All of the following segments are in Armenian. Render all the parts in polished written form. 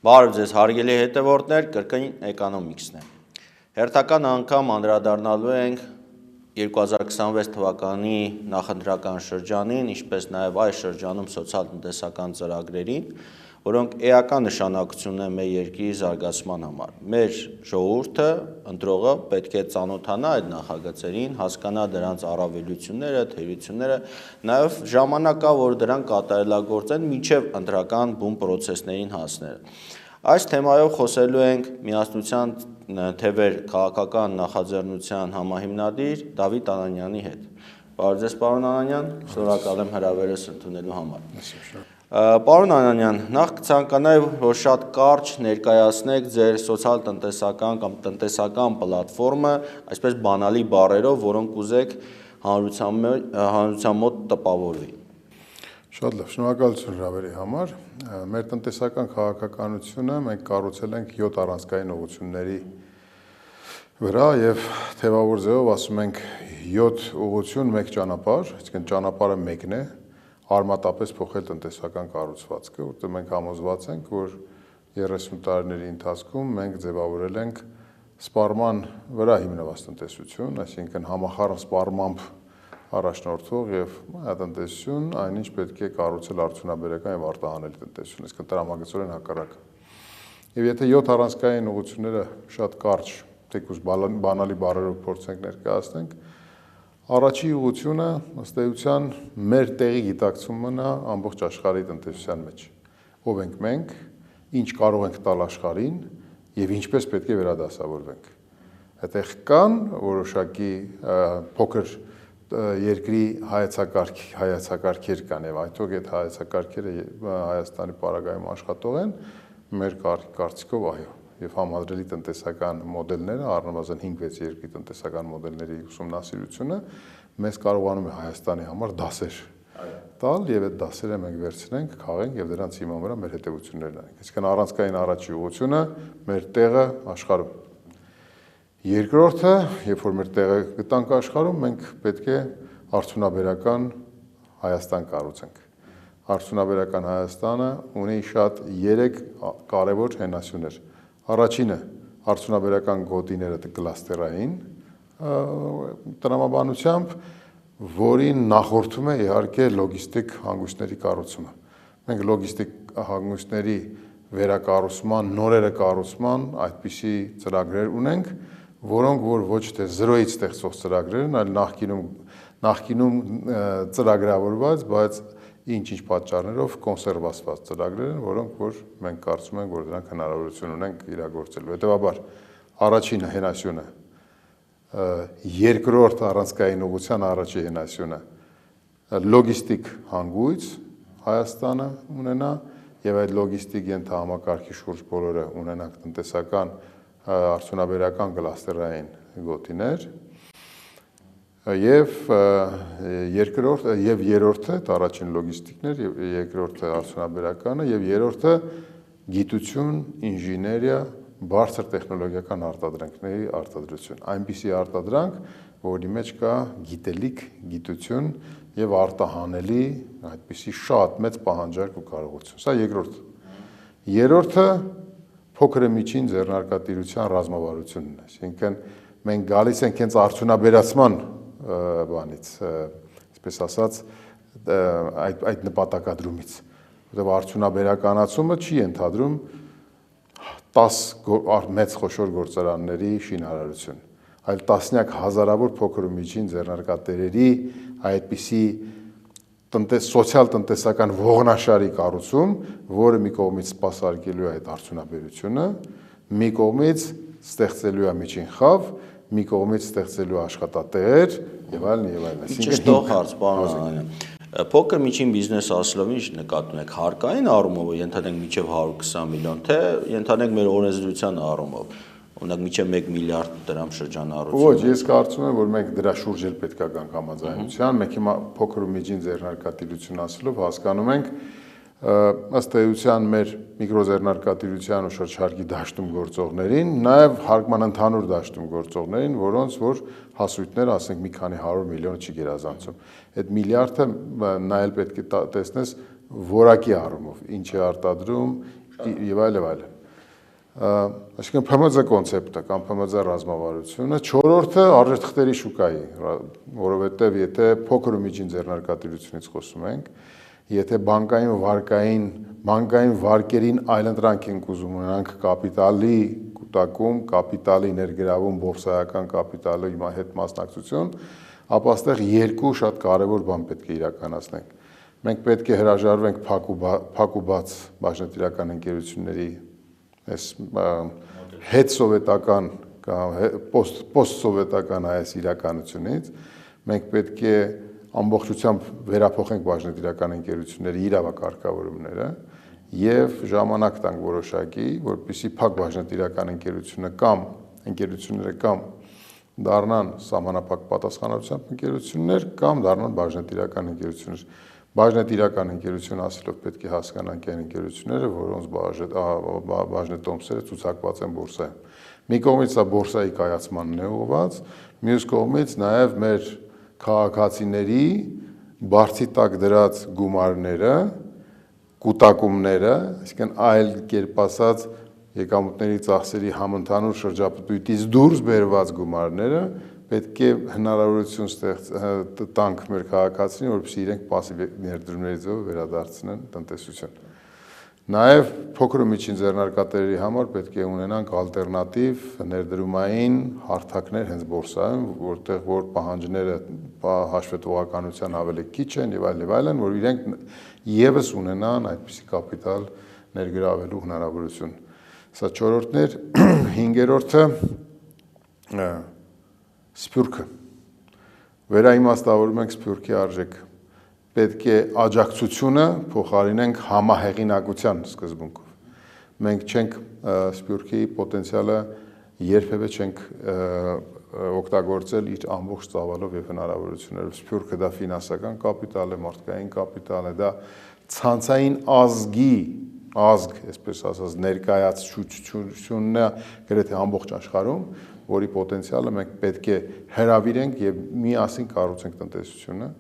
Բարև ձեզ հարգելի հետևորդներ, կրկին էկոնոմիքսն է։ Հերթական անգամ անդրադառնալու ենք 2026 թվականի նախընտրական շրջանին, ինչպես նաև այս շրջանում սոցիալ-տնտեսական ծրագրերին, որոնք էական նշանակություն ունեն մեր երկրի զարգացման համար։ Մեր ժողովուրդը, ընտրողը պետք է ծանոթանա այդ նախագծերին, հասկանա դրանց առավելությունները, թերությունները, նաև ժամանակ կա, որ դրանք կատարելագործեն մինչև ընտրական բուն պրոցեսներին հասնելը։ Այս թեմայով խոսելու ենք Միասնության թևեր քաղաքական նախաձեռնության համահիմնադիր Դավիթ Անանյանի հետ։ Բարև ձեզ, պարոն Անանյան, շնորհակալ եմ հրավերս ընդունելու համար։ Պարոն Անանյան, նախ կցանկանայի, որ շատ կարճ ներկայացնեք ձեր սոցիալ-տնտեսական կամ տնտեսական պլատֆորմը, այսպես բանալի բառերով, որոնք կուզեք հանրության մոտ տպավորվի։ Շատ լավ, շնորհակալություն հրավերի համար։ Մեր տնտեսական քաղաքականությունը մենք կառուցել ենք 7 առանցքային ուղղությունների վրա եւ թեւավոր ձևով ասում ենք 7 ուղղություն, 1 ճանապարհ, այսինքն ճանապարհը մեկն է, արմատապես փոխել տնտեսական կառուցվածքը, որտեղ մենք համոզված ենք, որ 30 տարիների ընթացքում մենք ձևավորել ենք սպառման վրա հիմնված տնտեսություն, այսինքն համախառն սպառմամբ առաջնորդող եւ տնտեսություն, այնինչ պետք է կառուցել արդյունաբերական եւ արտահանելի տնտեսություն, իսկ տրամագծորեն հակառակը։ Եվ եթե 7 առանցքային ուղղությունները շատ կարճ, թեկուզ բանալի բառերով փորձենք ներկայացնենք, առաջի ուղղությունը ըստ էության մեր տեղի գիտակցումն է ամբողջ աշխարհի տնտեսության մեջ։ Ով ենք մենք, ինչ կարող ենք տալ աշխարհին եւ ինչպես պետք է վերադասավորվենք։ Այդտեղ կան որոշակի փոքր երկրի հայեցակարգեր կան եւ այդտեղ այդ հայեցակարգերը Հայաստանի պարագայում աշխատող են, մեր կարծիքով այո, եւ համադրելի տնտեսական մոդելները, առնվազն 5-6 երկրի տնտեսական մոդելների ուսումնասիրությունը մեզ կարողանում է Հայաստանի համար դասեր տալ եւ այդ դասերը մենք վերցնենք, քաղենք եւ դրանց հիման վրա մեր հետեւություններն անենք։ Այսինքն առանցքային առաջի ուղղությունը մեր տեղը աշխարհում։ Երկրորդը, երբ որ մեր տեղը գտանք աշխարհում, մենք պետք է արդյունաբերական Հայաստան կառուցենք։ Արդյունաբերական Հայաստանը ունի շատ 3 կարևոր հենասյուներ։ Առաջինը արդյունաբերական գոտիները կլաստերային տրամաբանությամբ, որին նախորդում է իհարկե լոգիստիկ հանգույցների կառուցումը։ Մենք լոգիստիկ հանգույցների վերակառուցման, նորերը կառուցման այդպիսի ծրագրեր ունենք, որոնք որ ոչ թե 0-ից ստեղծող ծրագրեր են, այլ նախկինում ծրագրավորված, բայց ինչ-ինչ պատճառներով կոնսերվացված ծրագրեր են, որոնք որ մենք կարծում ենք, որ դրանք հնարավորություն ունենք իրագործելու։ Հետևաբար, առաջին հենասյունը, երկրորդ առանցքային ուղղության առաջի հենասյունը լոգիստիկ հանգույց Հայաստանը ունենա եւ այդ լոգիստիկ ենթահամակարգի շուրջ բոլորը ունենանք տնտեսական արդյունաբերական կլաստերային գոտիներ եւ երկրորդ եւ երրորդը առաջին լոգիստիկներ եւ երկրորդը արդյունաբերականը եւ երրորդը գիտություն, ինժեներիա, բարձր տեխնոլոգիական արտադրանքների արտադրություն։ Այնպիսի արտադրանք, որի մեջ կա գիտելիք, գիտություն եւ արտահանելի այդպիսի շատ մեծ պահանջարկ ու կարողություն։ Սա երկրորդը։ Երրորդը փոքր ու միջին ձեռնարկատիրության ռազմավարությունն է, այսինքն մենք գալիս ենք հենց արդյունաբերացման բանից, այսպես ասած, այդ նպատակադրումից, որտեղ արդյունաբերականացումը չի ենթադրում 10 մեծ խոշոր գործարանների շինարարություն, այլ տասնյակ հազարավոր փոքր ու միջին ձեռնարկատերերի այդպիսի սոցիալ-տնտեսական ողնաշարի կառուցում, որը մի կողմից սպասարկելու է այդ արդյունաբերությունը, մի կողմից ստեղծելու է միջին խավ, մի կողմից ստեղծելու աշխատատեղեր եւ այլն եւ այլն։ Ճշտող հարց, պարոն Անանյան։ Փոքր միջին բիզնես ասելով ինչ նկատում եք, հարկային առումով ենթադրենք մինչև 120 միլիոն, թե ենթադրենք մեր օրենսդրության առումով, օրինակ մինչև 1 միլիարդ դրամ շրջանառություն։ Ոչ, ես կարծում եմ, որ մենք դրա շուրջ էլ պետք է գանք համաձայնության, մենք հիմա փոքր ու միջին ձեռնարկատիրություն ասելով հասկանում ենք ըստ էության մեր միկրոձեռնարկատիրության ու շրջհարկի դաշտում գործողներին, նաև հարկման ընդհանուր դաշտում գործողներին, որոնց որ հասույթները, ասենք մի քանի 100 միլիոն չի գերազանցում։ Այդ միլիարդը նայել պետք է տեսնես որակի առումով, ինչ է արտադրում եւ այլ եւ այլ։ Այսինքն ՓՄԶ կոնցեպտը կամ ՓՄԶ ռազմավարությունը, չորրորդը արժեթղթերի շուկայի, որովհետև եթե փոքր ու միջին ձեռնարկատիրությունից խոսում ենք, եթե բանկային վարկերին այլընտրանք ենք ուզում ունենանք կապիտալի կուտակում, կապիտալի ներգրավում, բորսայական կապիտալի հետ մասնակցություն, ապա այստեղ երկու շատ կարևոր բան պետք է իրականացնենք։ Մենք պետք է հրաժարվենք փակ ու բաց բաժնետիրական ընկերությունների այս հետսովետական կամ պոստսովետական այս իրականությունից, մենք պետք է ամբողջությամբ վերափոխենք բաժնետիրական ընկերությունների իրավակարգավորումները եւ ժամանակ տանք որոշակի, որպեսզի փակ բաժնետիրական ընկերությունները կամ դառնան սահմանափակ պատասխանատվությամբ ընկերություններ կամ դառնան բաժնետիրական ընկերություններ։ Բաժնետիրական ընկերություն ասելով պետք է հասկանանք այն ընկերությունները, որոնց բաժնետոմսերը ցուցակված են բորսայում։ Մի կողմից սա բորսայի կայացմանն է ուղղված, մյուս կողմից նաև մեր քաղաքացիների բարձի տակ դրած գումարները, կուտակումները, այսինքն այլ կերպ ասած եկամուտների ծախսերի համընդհանուր շրջապտույտից դուրս բերված գումարները պետք է հնարավորություն տանք մեր քաղաքացիներին, որպեսզի իրենք պասիվ ներդրումների ձևով վերադարձնեն տնտեսություն։ Նաև փոքր ու միջին ձեռնարկատերերի համար պետք է ունենանք ալտերնատիվ ներդրումային հարթակներ հենց բորսայում, որտեղ որ պահանջները հաշվետվողականության ավելի քիչ են եւ այլն, որ իրենք եւս ունենան այդպիսի կապիտալ ներգրավելու հնարավորություն։ Սա չորրորդն էր, հինգերորդը Սփյուռքը։ Վերաիմաստավորում ենք Սփյուռքի արժեքը։ Պետք է աջակցությունը փոխարինենք համահեղինակության սկզբունքով։ Մենք չենք Սփյուռքի պոտենցիալը երբևէ չենք օգտագործել իր ամբողջ ծավալով եւ հնարավորություններով։ Սփյուռքը դա ֆինանսական կապիտալ է, մարդկային կապիտալ է, դա ցանցային ազգ, այսպես ասած, ներկայացությունն է գրեթե ամբողջ աշխարհում, որի պոտենցիալը մենք պետք է հրավիրենք եւ միասին կառուցենք տնտեսությունը։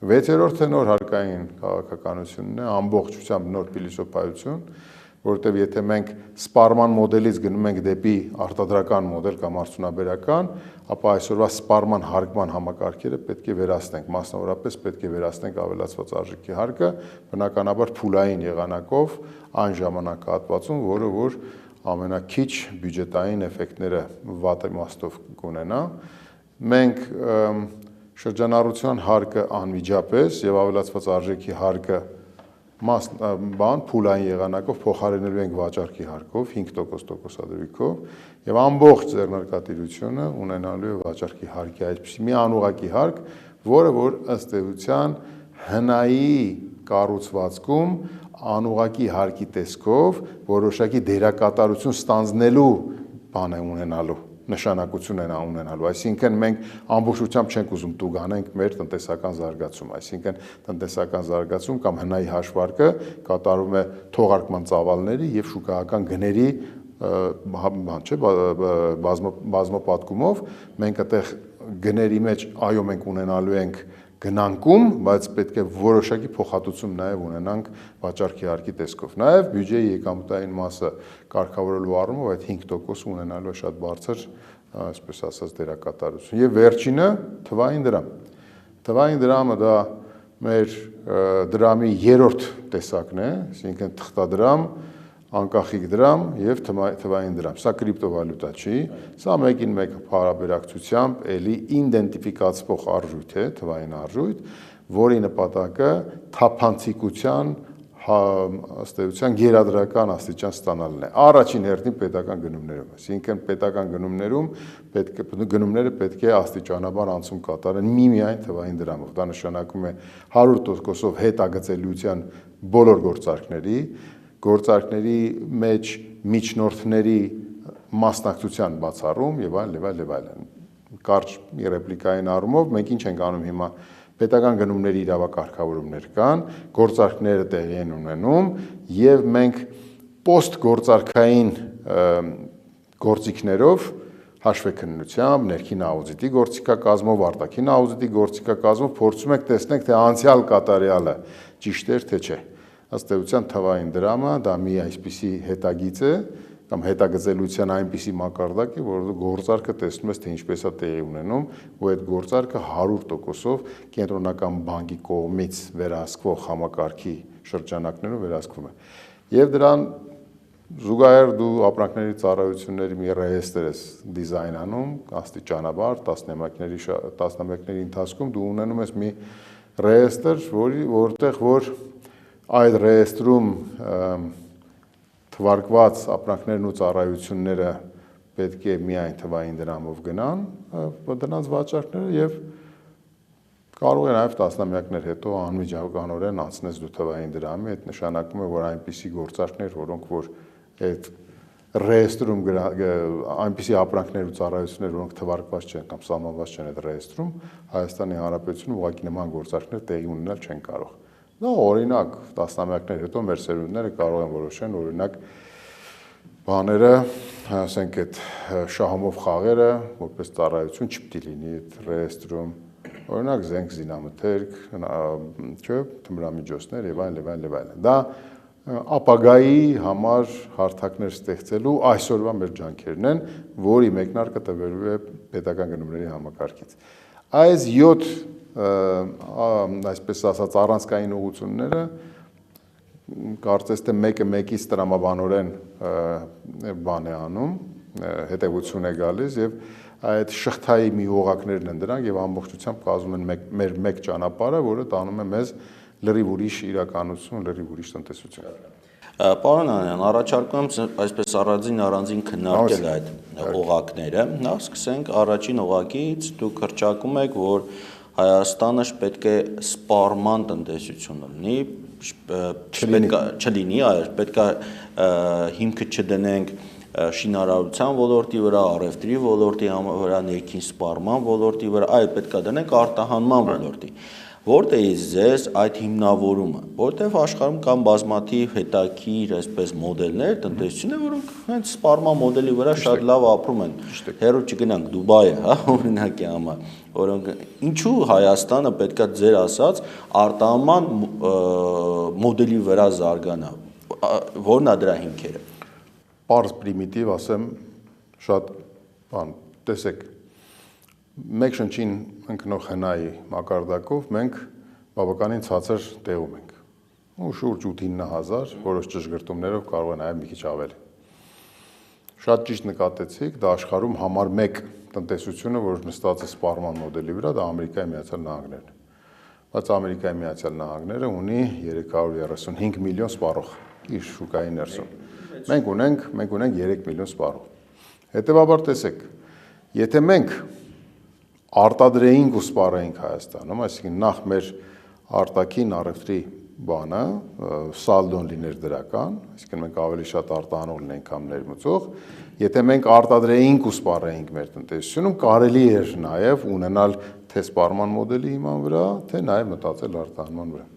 Վեցերորդը նոր հարկային քաղաքականությունն է, ամբողջությամբ նոր փիլիսոփայություն, որովհետեւ եթե մենք սպառման մոդելից գնում ենք դեպի արտադրական մոդել կամ արդյունաբերական, ապա այսօրվա սպառման հարկման համակարգերը պետք է վերացնենք, մասնավորապես պետք է վերացնենք ավելացված արժեքի հարկը, բնականաբար փուլային եղանակով այն ժամանակահատվածում, որը որ ամենաքիչ բյուջետային էֆեկտները վատ իմաստով կունենա։ Մենք շրջանառության հարկը անմիջապես եւ ավելացված արժեքի հարկը փուլային եղանակով փոխարինելու ենք վաճառքի հարկով 5% տոկոսադրույքով եւ ամբողջ ձեռնարկատիրությունը ունենալու է վաճառքի հարկի այսպիսի մի անուղղակի հարկ, որը որ ըստ էության հնայի կառուցվածքում անուղղակի հարկի տեսքով որոշակի դերակատարություն ստանձնելու բան է ունենալու, նշանակություն են ունենալու, այսինքն մենք ամբողջությամբ չենք ուզում տուգանենք մեր տնտեսական զարգացում, այսինքն տնտեսական զարգացում կամ հնայի հաշվարկը կատարում է թողարկման ծավալների եւ շուկայական գների բազմապատկումով, մենք այդտեղ գների մեջ այո մենք ունենալու ենք գնանկում, բայց պետք է որոշակի փոխհատուցում նաև ունենանք վաճառքի հարկի տեսքով։ Նաև բյուջեի եկամուտային մասը կարգավորելու առումով այդ 5% ունենալու է շատ բարձր, այսպես ասած, դերակատարություն։ Եվ վերջինը թվային դրամ։ Թվային դրամը դա մեր դրամի երրորդ տեսակն է, այսինքն թղթադրամ, անկախիկ դրամ եւ թվային դրամ։ Սա կրիպտովալյուտա չի, սա մեկին մեկ հարաբերակցությամբ էլի իդենտիֆիկացվող արժույթ է, թվային արժույթ, որի նպատակը թափանցիկության ըստեյության գերադրական աստիճան ստանալն է։ Առաջին հերթին պետական գնումներում, այսինքն պետական գնումները պետք է աստիճանաբար անցում կատարեն միմիայն թվային դրամով։ Դա նշանակում է 100%-ով հետագծելիության բոլոր գործարքների մեջ միջնորդների մասնակցության բացառում եւ այլն։ Կարճ ռեպլիկային առումով մենք ինչ ենք անում հիմա պետական գնումների իրավակարգավորումներ կան, գործարքները տեղի են ունենում եւ մենք պոստգործարքային գործիքներով հաշվեկնությամբ, ներքին աուդիտի գործիքակազմով, արտաքին աուդիտի գործիքակազմով փորձում ենք տեսնենք, թե անցյալ կատարյալը ճիշտ էր թե չէ։ Ըստ էության թվային դրամը դա մի այսպիսի հետագիծ է կամ հետագծելիության այնպիսի մակարդակի, որ դու գործարքը տեսնում ես, թե ինչպես է տեղի ունենում, ու այդ գործարքը 100%-ով կենտրոնական բանկի կողմից վերահսկվող համակարգի շրջանակներում վերահսկվում է։ Եվ դրան զուգահեռ դու ապրանքների ծառայությունների մի ռեեստրը ես դիզայնանում, աստիճանաբար տասնամյակների ընթացքում դու ունենում ես մի ռեեստր, որտեղ որ այդ ռեեստրում թվարկված ապրանքներն ու ծառայությունները պետք է միայն թվային դրամով գնան, դրանց վաճառքները եւ կարող է նաև տասնամյակներ հետո անմիջականորեն անցնես դու թվային դրամի, այդ նշանակում է, որ այնպիսի գործարքներ, որոնք որ այդ ռեեստրում այնպիսի ապրանքներ ու ծառայություններ, որոնք թվարկված չեն կամ սահմանված չեն այդ ռեեստրում, Հայաստանի Հանրապետությունում ուղղակի նման գործարքներ տեղի ունենալ չեն կարող։ Դա օրինակ տասնամյակներ հետո մեր սերունդները կարող են որոշեն, օրինակ բաները, ասենք այդ շահումով խաղերը, որպես ծառայություն չպետք է լինի այդ ռեեստրում, օրինակ զենք զինամթերք, չէ, թմրամիջոցներ եւ այլն։ Դա ապագայի համար հարթակներ ստեղծելու այսօրվա մեր ջանքերն են, որի մեկնարկը տվելու է պետական գնումների համակարգից։ Այս 7 այսպես ասած առանցքային ուղղությունները կարծես թե մեկը մեկից տրամաբանորեն բան է անում, հետևություն է գալիս եւ այդ շղթայի մի օղակներն են դրանք եւ ամբողջությամբ կազմում են մեր մեկ ճանապարհը, որը տանում է մեզ լրիվ ուրիշ իրականություն, լրիվ ուրիշ տնտեսություն։ Պարոն Անյան, առաջարկում եմ այսպես առանձին քննարկել այդ օղակները։ Նախ սկսենք առաջին օղակից, դուք հռչակում եք, որ Հայաստանը պետք է սպառման տնտեսություն լինի, չլինի, պետք է հիմքը չդնենք շինարարության ոլորտի վրա, առևտրի ոլորտի վրա, ներքին սպառման ոլորտի վրա, այլ պետք է դնենք արտահանման ոլորտի։ Որտեղից ձեզ այդ հիմնավորումը, որտեղ աշխարհում կան բազմաթիվ հետաքրքիր այսպես մոդելներ, տնտեսություններ, որոնք հենց սպառման մոդելի վրա շատ լավ ապրում են։ Հեռու չգնանք Դուբայը, հա, օրինակի համար, որոնք ինչու Հայաստանը պետքա ձեր ասած արտահանման մոդելի վրա զարգանա, որն է դրա հիմքերը։ Պարզ պրիմիտիվ ասեմ, շատ բան, տեսեք, մեկ շնչին ընկնող հնայի մակարդակով մենք բավականին ցածր տեղում ենք։ Ու շուրջ 8-9,000, որոշ ճշգրտումներով կարող է նաև մի քիչ ավել։ Շատ ճիշտ նկատեցիք, դա աշխարհում համար 1 տնտեսությունը, որ նստած է սպառման մոդելի վրա, դա Ամերիկայի Միացյալ Նահանգներն է։ Բայց Ամերիկայի Միացյալ Նահանգները ունի 335 միլիոն սպառող իր շուկայի ներսում։ Մենք ունենք 3 միլիոն սպառող։ Հետևաբար տեսեք, եթե մենք արտադրեինք ու սպառեինք Հայաստանում, այսինքն նախ մեր արտաքին առևտրի բանը, սալդոն լիներ դրական, այսինքն մենք ավելի շատ արտահանող լինենք կամ ներմուծող, եթե մենք արտադրեինք ու սպառեինք մեր տնտեսությունում, կարելի էր նաև ունենալ թե սպառման մոդելի հիման վրա, թե նաև մտածել արտահանման վրա։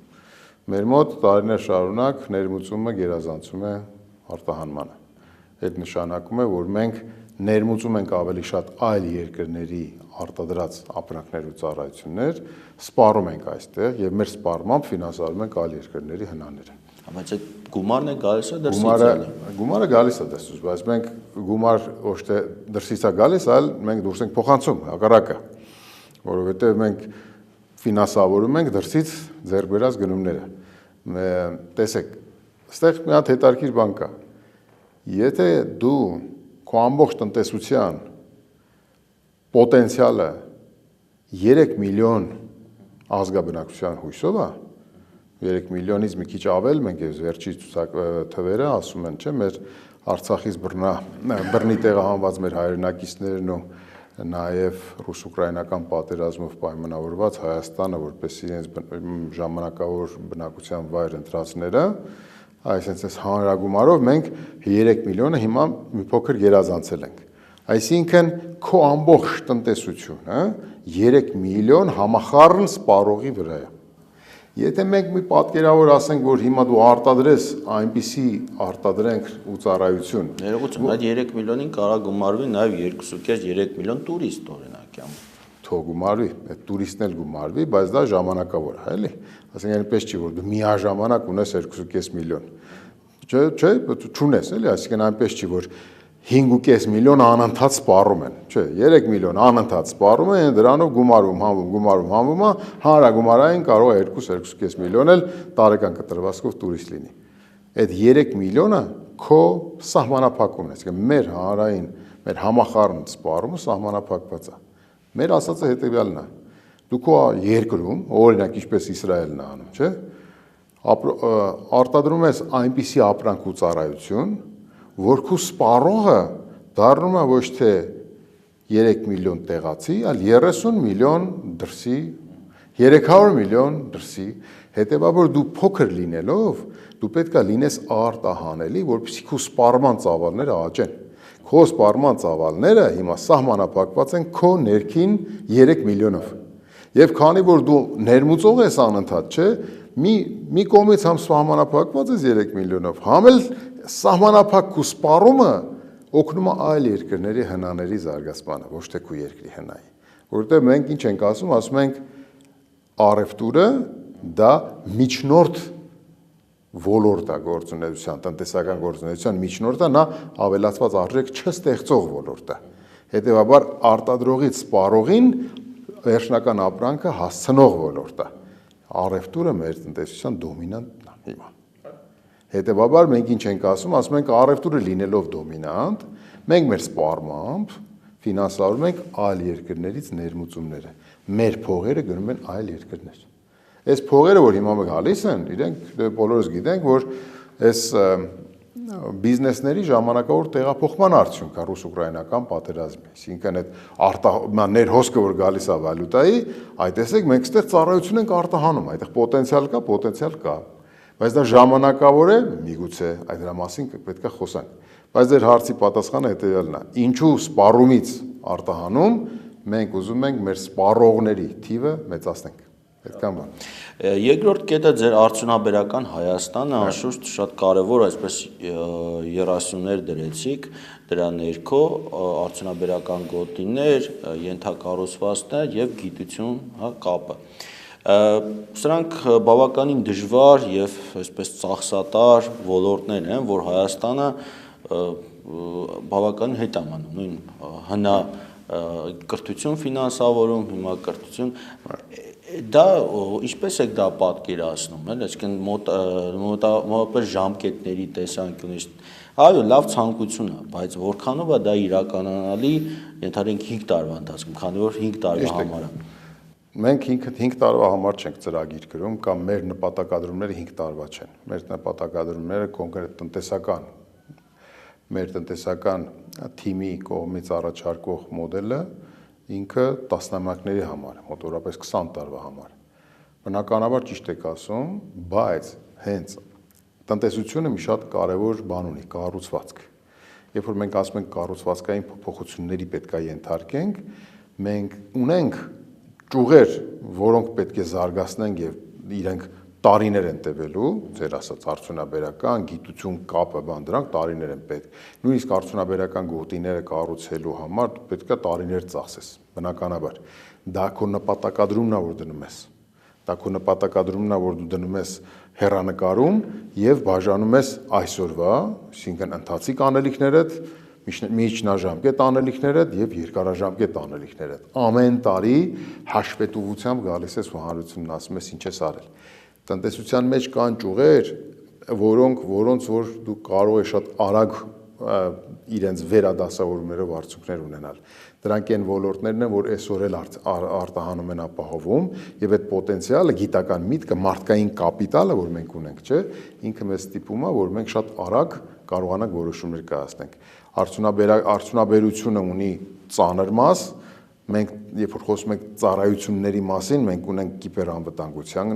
Մեր մոտ տարիներ շարունակ ներմուծումը գերազանցում է արտահանմանը։ Այդ նշանակում է, որ մենք ներմուծում ենք ավելի շատ այլ երկրների արտադրած ապրանքներ ու ծառայություններ, սպառում ենք այստեղ եւ մեր սպառմամբ ֆինանսավորում ենք այլ երկրների հնաները։ Բայց այդ գումարն է գալիս է դրսից։ Գումարը գալիս է դրսից, բայց մենք գումար ոչ թե դրսից է գալիս, այլ մենք դուրս ենք փոխանցում, հակառակը, որովհետեւ մենք ֆինանսավորում ենք դրսից ձեռք բերած գնումները։ Տեսեք, այստեղ մի հատ հետաքրքիր բան կա։ Եթե դու քո ամբողջ տնտեսության պոտենցիալը 3 միլիոն ազգաբնակչության հույսով է, 3 միլիոնից մի քիչ ավել, մենք ես վերջի թվերը ասում են, չէ, մեր Արցախից բռնի տեղահանված մեր հայրենակիցներն ու նաև ռուս-ուկրաինական պատերազմով պայմանավորված Հայաստանը, որպեսզի իրենց ժամանակավոր բնակության վայր ընտրածները, այսինքն հանրագումարով մենք 3 միլիոնը հիմա մի փոքր գերազանցել ենք։ Այսինքն քո ամբողջ տնտեսությունը 3 միլիոն համախառն սպառողի վրա է։ Եթե մենք մի պատկերավոր ասենք, որ հիմա դու արտադրես այնպիսի արտադրենք ու ծառայություն, ներողություն, այդ 3 միլիոնին կարող գումարվի նաև 2.5-3 միլիոն տուրիստ օրինակ ամ։ Թող գումարվի, այդ տուրիստն էլ գումարվի, բայց դա ժամանակավոր է, էլի։ Ասենք այնպես չի, որ դու միաժամանակ ունես 2.5 միլիոն։ չէ, չունես, էլի, այսինքն այնպես չի, որ 5.5 միլիոն անընդհատ սպառում են, չէ, 3 միլիոն անընդհատ սպառում են, դրանով գումարում, հանվում, հանրագումարային կարող է 2-2.5 միլիոն էլ տարեկան կտրվածքով տուրիստ լինի։ Այդ 3 միլիոնը քո սահմանափակումն է, այսինքն մեր հանրային, մեր համախառն սպառումը սահմանափակված է։ Մեր ասածը հետևյալն է. դու քո երկրում, օրինակ ինչպես Իսրայելն է անում, չէ՞, արտադրում ես այնպիսի ապրանք ու ծառայություն, որ քո սպառողը դառնում է ոչ թե 3 միլիոն տեղացի, այլ 30 միլիոն դրսի, 300 միլիոն դրսի, հետևաբար դու փոքր լինելով, դու պետք է լինես արտահանելի, որպեսզի քո սպառման ծավալները աճեն։ Քո սպառման ծավալները հիմա սահմանափակված են քո ներքին 3 միլիոնով։ Եվ քանի որ դու ներմուծող ես անընդհատ, չէ, մի կողմից համ սահմանափակված ես 3 միլիոնով, համ էլ սահմանափակ քո սպառումը օգնում է այլ երկրների հնաների զարգացմանը, ոչ թե քո երկրի հնայի։ Որովհետև մենք ինչ ենք ասում ենք առևտուրը դա միջնորդ ոլորտ է գործունեության, տնտեսական գործունեության միջնորդ է, նա ավելացված արժեք չստեղծող ոլորտ է։ Հետևաբար արտադրողից սպառողին վերջնական ապրանքը հասցնող ոլորտ է։ Առևտուրը մեր տնտեսության դոմինանտն է հիմա։ Հետևաբար մենք ինչ ենք ասում ենք առևտուրը լինելով դոմինանտ, մենք մեր սպառմամբ ֆինանսավորում ենք այլ երկրներից ներմուծումները։ Մեր փողերը գնում են այլ երկրներ։ Այս փողերը, որ հիմա գալիս են, իրենք բոլորս գիտենք, որ այս բիզնեսների ժամանակավոր տեղափոխման արդյունք է ռուս-ուկրաինական պատերազմի։ Այսինքն այդ ներհոսքը, որ գալիս է վալյուտայի, այ տեսեք, մենք այդտեղ ծառայություն ենք արտահանում, այդտեղ պոտենցիալ կա։ Բայց դա ժամանակավոր է, միգուցե այդ դրա մասին պետք է խոսանք։ Բայց ձեր հարցի պատասխանը հետևյալն է. ինչու սպառումից արտահանում մենք ուզում ենք մեր սպառողների թիվը մեծացնենք։ Երկրորդ կետը ձեր արդյունաբերական Հայաստանը անշուշտ շատ կարևոր այսպես երասյուններ դրեցիք դրա ներքո արդյունաբերական գոտիներ, ենթակառուցվածքներ եւ գիտություն, կապը։ Սրանք բավականին դժվար եւ այսպես ծախսատար ոլորտներ են, որ Հայաստանը բավականին հետ է մնում, նույն հնա կրթություն ֆինանսավորում, հիմա կրթություն դա ինչպես եք դա պատկերացնում, այսինքն մոտավորապես ժամկետների տեսանկյունից, այո, լավ ցանկություն է, բայց որքանով է դա իրականանալի, ենթադրենք 5 տարվա ընթացքում, քանի որ 5 տարվա համար է։ Մենք 5 տարվա համար չենք ծրագիր գրում, կամ մեր նպատակադրումները 5 տարվա չեն։ Մեր նպատակադրումները կոնկրետ տնտեսական, մեր տնտեսական թիմի կողմից առաջարկող մոդելը ինքը տասնամյակների համար է, մոտավորապես 20 տարվա համար։ Բնականաբար ճիշտ եք ասում, բայց հենց տնտեսությունը մի շատ կարևոր բան ունի, կառուցվածք։ Երբ որ մենք ասում ենք կառուցվածքային փոփոխությունների պետք է ենթարկենք, մենք ունենք ճյուղեր, որոնք պետք է զարգացնենք եւ իրենք տարիներ են տևելու, ձեր ասած արդյունաբերական, գիտություն, կապը, դրանք տարիներ են պետք։ Նույնիսկ արդյունաբերական գոտիները կառուցելու համար պետք է տարիներ ծախսես, բնականաբար։ Դա քո նպատակադրումն է, որ դնում ես։ Դա քո նպատակադրումն է, որ դու դնում ես հեռանկարում եւ բաժանում ես այսօրվա, այսինքն ընթացիկ անելիքներդ, միջնաժամկետ անելիքներդ եւ երկարաժամկետ անելիքներդ։ Ամեն տարի հաշվետվությամբ գալիս ես ու հանրությունն ասում ես ինչ ես արել։ Տնտեսության մեջ կան ճյուղեր, որոնց որ դու կարող ես շատ արագ իրենց վերադասավորումներով արդյունքներ ունենալ։ Դրանք են ոլորտներն են, որ այսօր էլ արտահանում են ապահովում եւ այդ պոտենցիալը, գիտական միտքը, մարդկային կապիտալը, որ մենք ունենք, չէ, ինքը մեզ ստիպում է, որ մենք շատ արագ կարողանանք որոշումներ կայացնենք։ Արդյունաբերությունը ունի ծանր մաս, մենք երբ որ խոսում ենք ծառայությունների մասին, մենք ունենք կիբերանվտանգության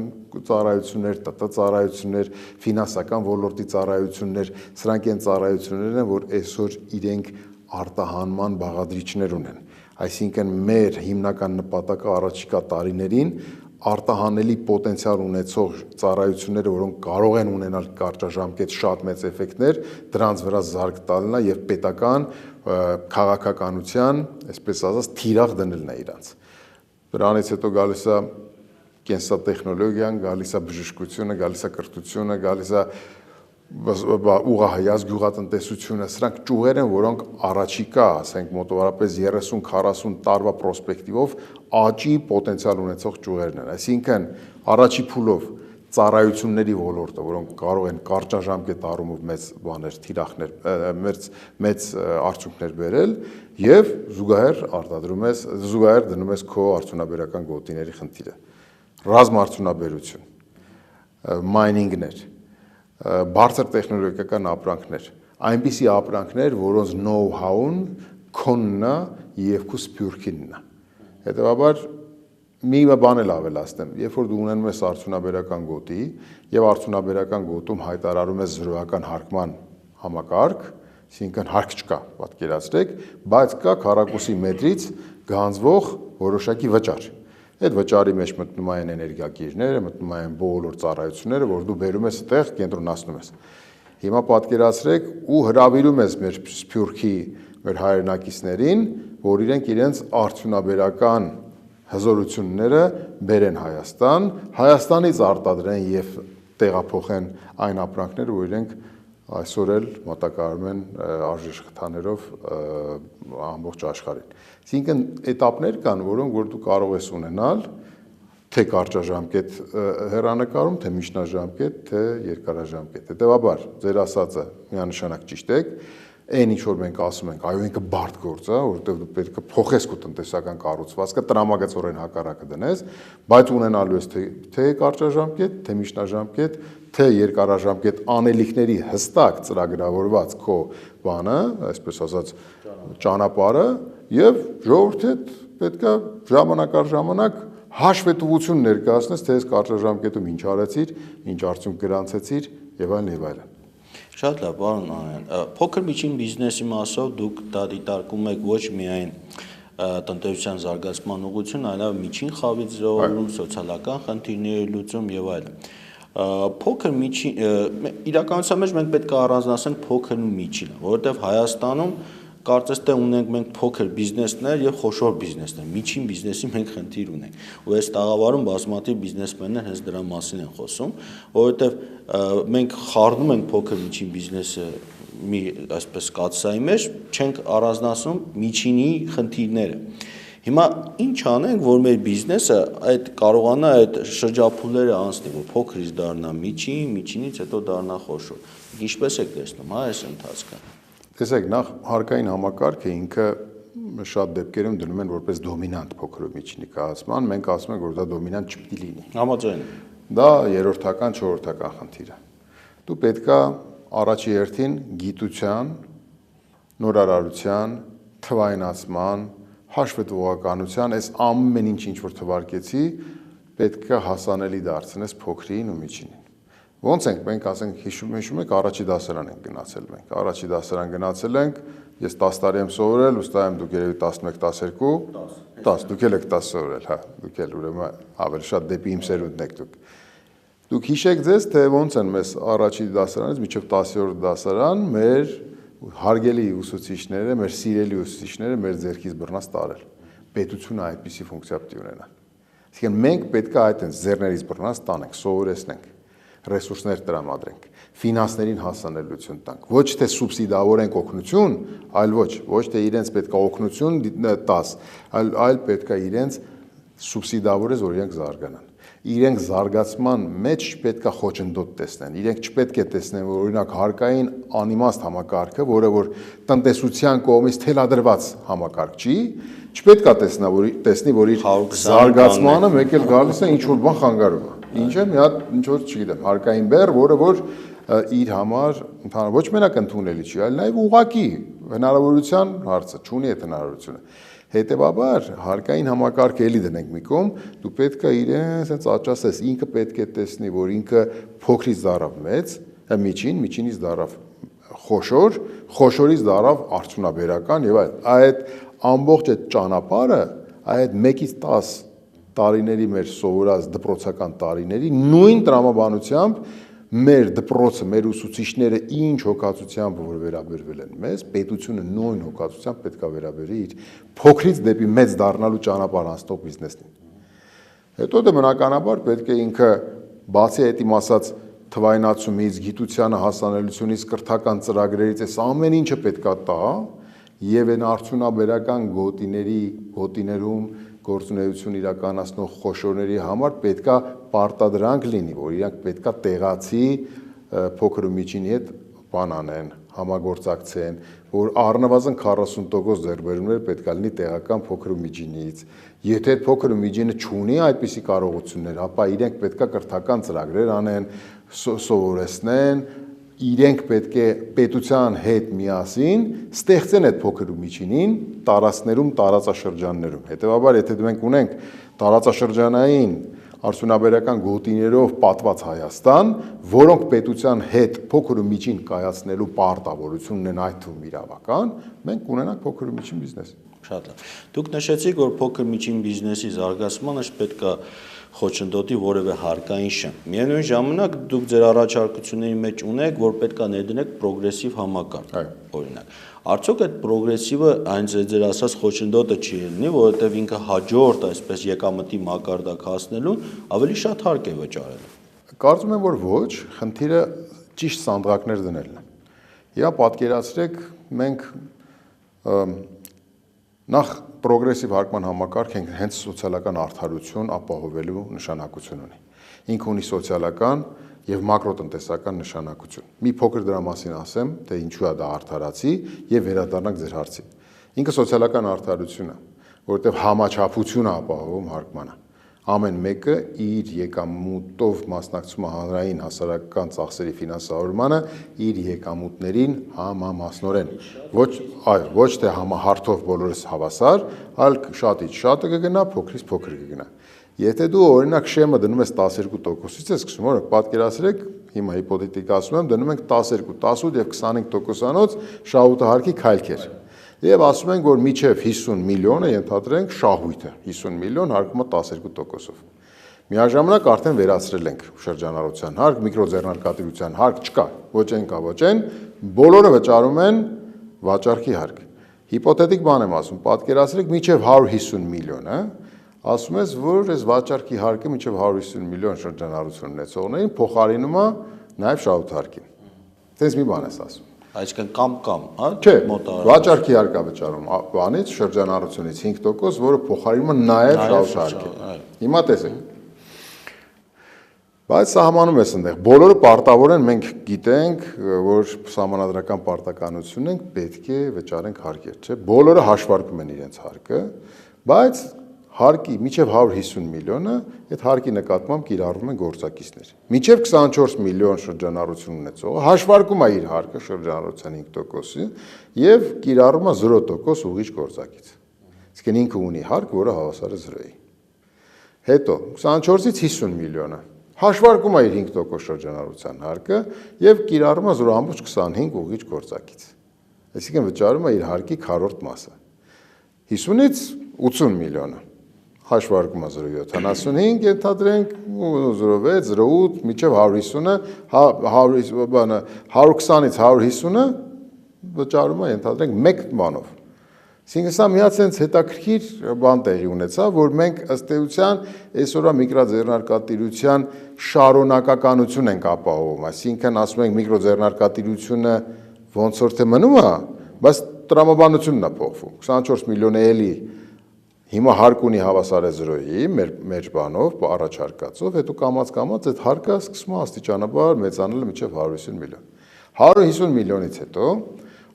ծառայություններ, ՏՏ ծառայություններ, ֆինանսական ոլորտի ծառայություններ, սրանք են ծառայություններն են, որ այսօր իրենք արտահանման բաղադրիչներ ունեն։ Այսինքն մեր հիմնական նպատակը առաջիկա տարիներին արտահանելի պոտենցիալ ունեցող ծառայությունները, որոնք կարող են ունենալ կարճաժամկետ շատ մեծ էֆեկտներ, դրանց վրա զարգ տալն է եւ պետական քաղաքականության, այսպես ասած, թիրախ դնելն է իրանց։ Դրանից հետո գալիս է կենսատեխնոլոգիան, գալիս է բժշկությունը, գալիս է կրթությունը, գալիս է ուղղահայաց գյուղատնտեսությունը, սրանք ճյուղեր են, որոնք առաջիկա, ասենք մոտավորապես 30-40 տարվա պրոսպեկտիվով աճի պոտենցիալ ունեցող ճյուղերն են։ Այսինքն առաջի փուլով ծառայությունների ոլորտը, որոնք կարող են կարճաժամկետ առումով մեծ բաներ, թիրախներ, մեծ արդյունքներ բերել եւ զուգահեռ դնում ես քո արդյունաբերական գոտիների խնդիրը։ Ռազմաարդյունաբերություն, մայնինգներ, բարձր տեխնոլոգիական ապրանքներ, այնպիսի ապրանքներ, որոնց know-how-ն քոնն է եւ քո սփյուռքինն է։ Հետևաբար մի բան էլ ավելացնեմ, երբ որ դու ունենում ես արդյունաբերական գոտի եւ արդյունաբերական գոտում հայտարարում ես զրոյական հարկման համակարգ, այսինքն հարկ չկա, պատկերացրեք, բայց կա քառակուսի մետրից գանձվող որոշակի վճար։ Այդ վճարի մեջ մտնում են էներգակիրները, մտնում են բոլոր ծառայությունները, որ դու բերում ես այդտեղ, կենտրոնացնում ես։ Հիմա պատկերացրեք ու հրավիրում ես մեր սփյուռքի, մեր հայրենակիցներին, որ իրենց արդյունաբերական հզորությունները բերեն Հայաստան, Հայաստանից արտադրեն եւ տեղափոխեն այն ապրանքները, որ իրենք այսօր էլ մոտակարում են արժեշղթաներով ամբողջ աշխարհին։ Այսինքն этаպներ կան, որոնք որ դու կարող ես ունենալ թե կարճաժամկետ հեռանկարում, թե միջնաժամկետ, թե երկարաժամկետ։ Հետևաբար, ձեր ասածը միանշանակ ճիշտ է, այն ինչ որ մենք ասում ենք, այո, ինքը բարդ գործ է, որովհետև դու պետք է փոխես քո տնտեսական կառուցվածքը, տրամագծորեն հակառակը դնես, բայց ունենալու ես թե կարճաժամկետ, թե միջնաժամկետ, թե երկարաժամկետ անելիքների հստակ ծրագրավորված քո բանը, այսպես ասած, ճանապարհը եւ ժողովրդի հետ պետք է ժամանակ առ ժամանակ հաշվետվություն ներկայացնես, թե այս կարճաժամկետում ինչ արեցիր, ինչ արդյունք գրանցեցիր եւ այլն եւ այլն։ Շատ լավ, պարոն Անյան, փոքր միջին բիզնեսի մասով դուք դա դիտարկում եք ոչ միայն տնտեսության զարգացման ուղղություն, այլև միջին խավից զորում, սոցիալական խնդիրների լուծում եւ այլն։ Փոքր միջին իրականության մեջ մենք պետք է առանձնացնենք փոքրն ու միջինը, որովհետեւ Հայաստանում կարծես թե ունենք մենք փոքր բիզնեսներ եւ խոշոր բիզնեսներ, միջին բիզնեսի մենք խնդիր ունենք։ Ու այս տաղավարում բազմաթիվ բիզնեսմեններ հենց դրա մասին են խոսում, որովհետեւ մենք խառնում ենք փոքր միջին բիզնեսը մի այսպես կաթսայի մեջ, չենք առանձնացնում միջինի խնդիրները։ Հիմա ինչ անենք, որ մեր բիզնեսը այդ կարողանա այդ շրջափուլերը անցնի, որ փոքրից դառնա միջին, միջինից հետո դառնա խոշոր։ Ինչպես եք տեսնում, հա, այս ընթացքը։ Տեսեք, նախ հարկային համակարգը ինքը շատ դեպքերում դնում են որպես դոմինանտ փոքր ու միջինի կառուցման, մենք ասում ենք, որ դա դոմինանտ չպետք է լինի։ Համաձայն եմ։ Դա երրորդական, չորրորդական խնդիր է։ Դու պետքա առաջի հերթին գիտության, նորարարության, թվայնացման, հաշվետվողականության, այս ամեն ինչ որ թվարկեցի, պետքա հասանելի դարձնես փոքրին ու միջինին։ Ոնց ենք մենք ասենք հիշում եք առաջի դասարան ենք գնացել մենք։ Առաջի դասարան գնացել ենք, ես 10 տարի եմ սովորել, ուստա եմ դուք երևի 11, 12, 10, դուք եք 10 սովորել, հա, դուք եք ուրեմն ավելի շատ դեպի իմ սերունդն եք դուք։ Դուք հիշեք ձեզ, թե ոնց են մեզ առաջի դասարանից մինչև 10-րդ դասարան մեր հարգելի ուսուցիչները, մեր սիրելի ուսուցիչները մեր ձեռքից բռնած տարել։ Պետությունը այդպիսի ֆունկցիա պետք է ունենա։ Այսինքն մենք պետք է այդ ձեռներից բռնած տանենք, սովորեցնենք, ռեսուրսներ տրամադրենք, ֆինանսներին հասանելիություն տանք, ոչ թե սուբսիդավորենք օգնություն, այլ ոչ թե իրենց պետք է օգնություն տաս, այլ պետք է իրենց սուբսիդավորես, որ իրենք զարգանան։ Իրենք զարգացման մեջ պետք է խոչընդոտ տեսնեն։ Իրենք չպետք է տեսնեն, որ օրինակ հարկային անիմաստ համակարգը, որը որ տնտեսության կողմից թելադրված համակարգ չի, չպետք է տեսնի, որ իր զարգացմանը մեկ էլ գալիս է ինչ որ բան խանգարում է։ Ինչ է մի հատ ինչ որ չգիտեմ, հարկային բեռ, որը որ իր համար ընդհանուր ոչ մենակ ընդունելի չի, այլ նաև ուղղակի հնարավորության հարցը, չունի այդ հնարավորությունը։ Հետևաբար հարկային համակարգը էլի դնենք մի կողմ, դու պետք է իրեն ասենց աճասես, ինքը պետք է տեսնի, որ ինքը փոքրից դառավ մեծ, միջին, միջինից դառավ խոշոր, խոշորից դառավ արդյունաբերական եւ այլ։ Այդ ամբողջ այդ ճանապարհը, այդ 1-ից 10 տարիների մեր սովորած դպրոցական տարիների նույն տրամաբանությամբ մեր դպրոցը, մեր ուսուցիչները ինչ հոգացությամբ որ վերաբերվել են մեզ, պետությունը նույն հոգացությամբ պետք է վերաբերի իր փոքրից դեպի մեծ դառնալու ճանապարհ անցնող բիզնեսին։ Հետո դա բնականաբար պետք է ինքը բացի այդ իմ ասած թվայնացումից, գիտությանը հասանելիությունից, կրթական ծրագրերից այս ամեն ինչը պետքա տա եւ այն արդյունաբերական գոտիներում գործունեություն իրականացնող խոշորների համար պետքա պարտադրանք լինի, որ իրանք պետքա տեղացի փոքր ու միջինի հետ բան անեն, համագործակցեն, որ առնվազն 40% ձեռքբերումներ պետքա լինի տեղական փոքր ու միջինից։ Եթե այդ փոքր ու միջինը չունի այդպիսի կարողություններ, ապա իրենք պետքա կրթական ծրագրեր անեն, սովորեցնեն, իրենք պետք է պետության հետ միասին ստեղծեն այդ փոքր ու միջինին տարածքներում, տարածաշրջաններում։ Հետևաբար, եթե մենք ունենք տարածաշրջանային արդյունաբերական գոտիներով պատված Հայաստան, որոնք պետության հետ փոքր ու միջին կայացնելու պարտավորություն ունեն, այդ թվում իրավական, մենք կունենանք փոքր ու միջին բիզնես։ Շատ լավ։ Դուք նշեցիք, որ փոքր միջին բիզնեսի զարգացմանը պետք է խոչընդոտի որևէ հարկային շեմ։ Միևնույն ժամանակ դուք ձեր առաջարկությունների մեջ ունեք, որ պետք է ներդնեք պրոգրեսիվ համակարգ, օրինակ։ Արդյոք այդ պրոգրեսիվը այն ձեր ասած խոչընդոտը չի լինի, որովհետև ինքը հաջորդ այսպես եկամտի մակարդակ հասնելուն ավելի շատ հարկ է վճարելու։ Կարծում եմ, որ ոչ, խնդիրը ճիշտ սանդղակներ դնելն է։ Եա պատկերացրեք, մենք նախ պրոգրեսիվ հարկման համակարգ հենց սոցիալական արդարություն ապահովելու նշանակություն ունի։ Ինքը ունի սոցիալական եւ մակրոտնտեսական նշանակություն։ Մի փոքր դրա մասին ասեմ, թե ինչու է դա արդարացի եւ վերադառնանք ձեր հարցին։ Ինքը սոցիալական արդարություն է, որովհետեւ համաչափություն է ապահովում հարկմանը։ Ամեն մեկը իր եկամուտով մասնակցում է հանրային հասարակական ծախսերի ֆինանսավորմանը իր եկամուտներին համամասնորեն։ Ոչ թե համահարթով բոլորս հավասար, այլ շատից շատը կգնա, փոքրից փոքր կգնա։ Եթե դու օրինակ շեմը դնում ես 12%-ից ես սկսում, օրինակ պատկերացրեք, հիմա հիպոթետիկ ասում եմ, դնում ենք 12, 18 եւ 25%-անոց շահութահարկի քայլքեր։ Եվ ասում ենք, որ միջև 50 միլիոնը ենթադրենք շահույթը, 50 միլիոն հարկում է 12%-ով։ Միաժամանակ արդեն վերացրել ենք շրջանառության հարկ, միկրոձեռնարկատիրության հարկ չկա, ոչ այն կա, ոչ այն, բոլորը վճարում են վաճառքի հարկ։ Հիպոթետիկ բան եմ ասում, պատկերացրեք միջև 150 միլիոնը, ասում ես, որ այս վաճառքի հարկը միջև 150 միլիոն շրջանառություն ունեցողներին փոխարինում է նաև շահութարկին։ Տես մի բան ես ասում։ Այսինքն կամ, հա, չէ, վաճառքի հարկա վճարում բանից շրջանառությունից 5%, որը փոխարինում է նաև շահութարկին։ Հիմա տեսեք։ Բայց սահմանում ես այնտեղ, բոլորը պարտավոր են, մենք գիտենք, որ սահմանադրական պարտականություն ենք, պետք է վճարենք հարկեր, չէ՞։ Բոլորը հաշվարկում են իրենց հարկը, բայց հարկի միջև 150 միլիոնը այդ հարկի նկատմամբ կիրառվում են գործակիցներ։ Միջև 24 միլիոն շրջանառություն ունեցողը հաշվարկում է իր հարկը շրջանառության 5%-ը եւ կիրառում է 0% ուղիղ գործակից։ Իսկ ինքը ունի հարկ, որը հավասար է 0-ի։ Հետո 24-ից 50 միլիոնը հաշվարկում է իր 5% շրջանառության հարկը եւ կիրառում է 0.25 ուղիղ գործակից։ Այսինքն վճարում է իր հարկի քառորդ մասը։ 50-ից 80 միլիոնը հաշվարկում է 0.75, ենթադրենք 0.6, 0.8, միջև 150-ը, 120-ից 150-ը վճարում է, ենթադրենք, մեկ բանով։ Այսինքն սա մի հատ sense հետաքրքիր բան տեղի ունեցավ, որ մենք ըստ էության այսօրվա միկրոձեռնարկատիրության շարունակականություն ենք ապահովում, այսինքն ասում ենք միկրոձեռնարկատիրությունը ոնց որ թե մնում է, բայց տրամաբանությունն է փոխվում։ 24 միլիոնը էլի հիմա հարկ ունի հավասար է 0-ի, մեր բանով, առաջարկածով, հետո կամաց-կամաց այդ հարկը սկսում է աստիճանաբար մեծանալ մինչև 150 միլիոն։ 150 միլիոնից հետո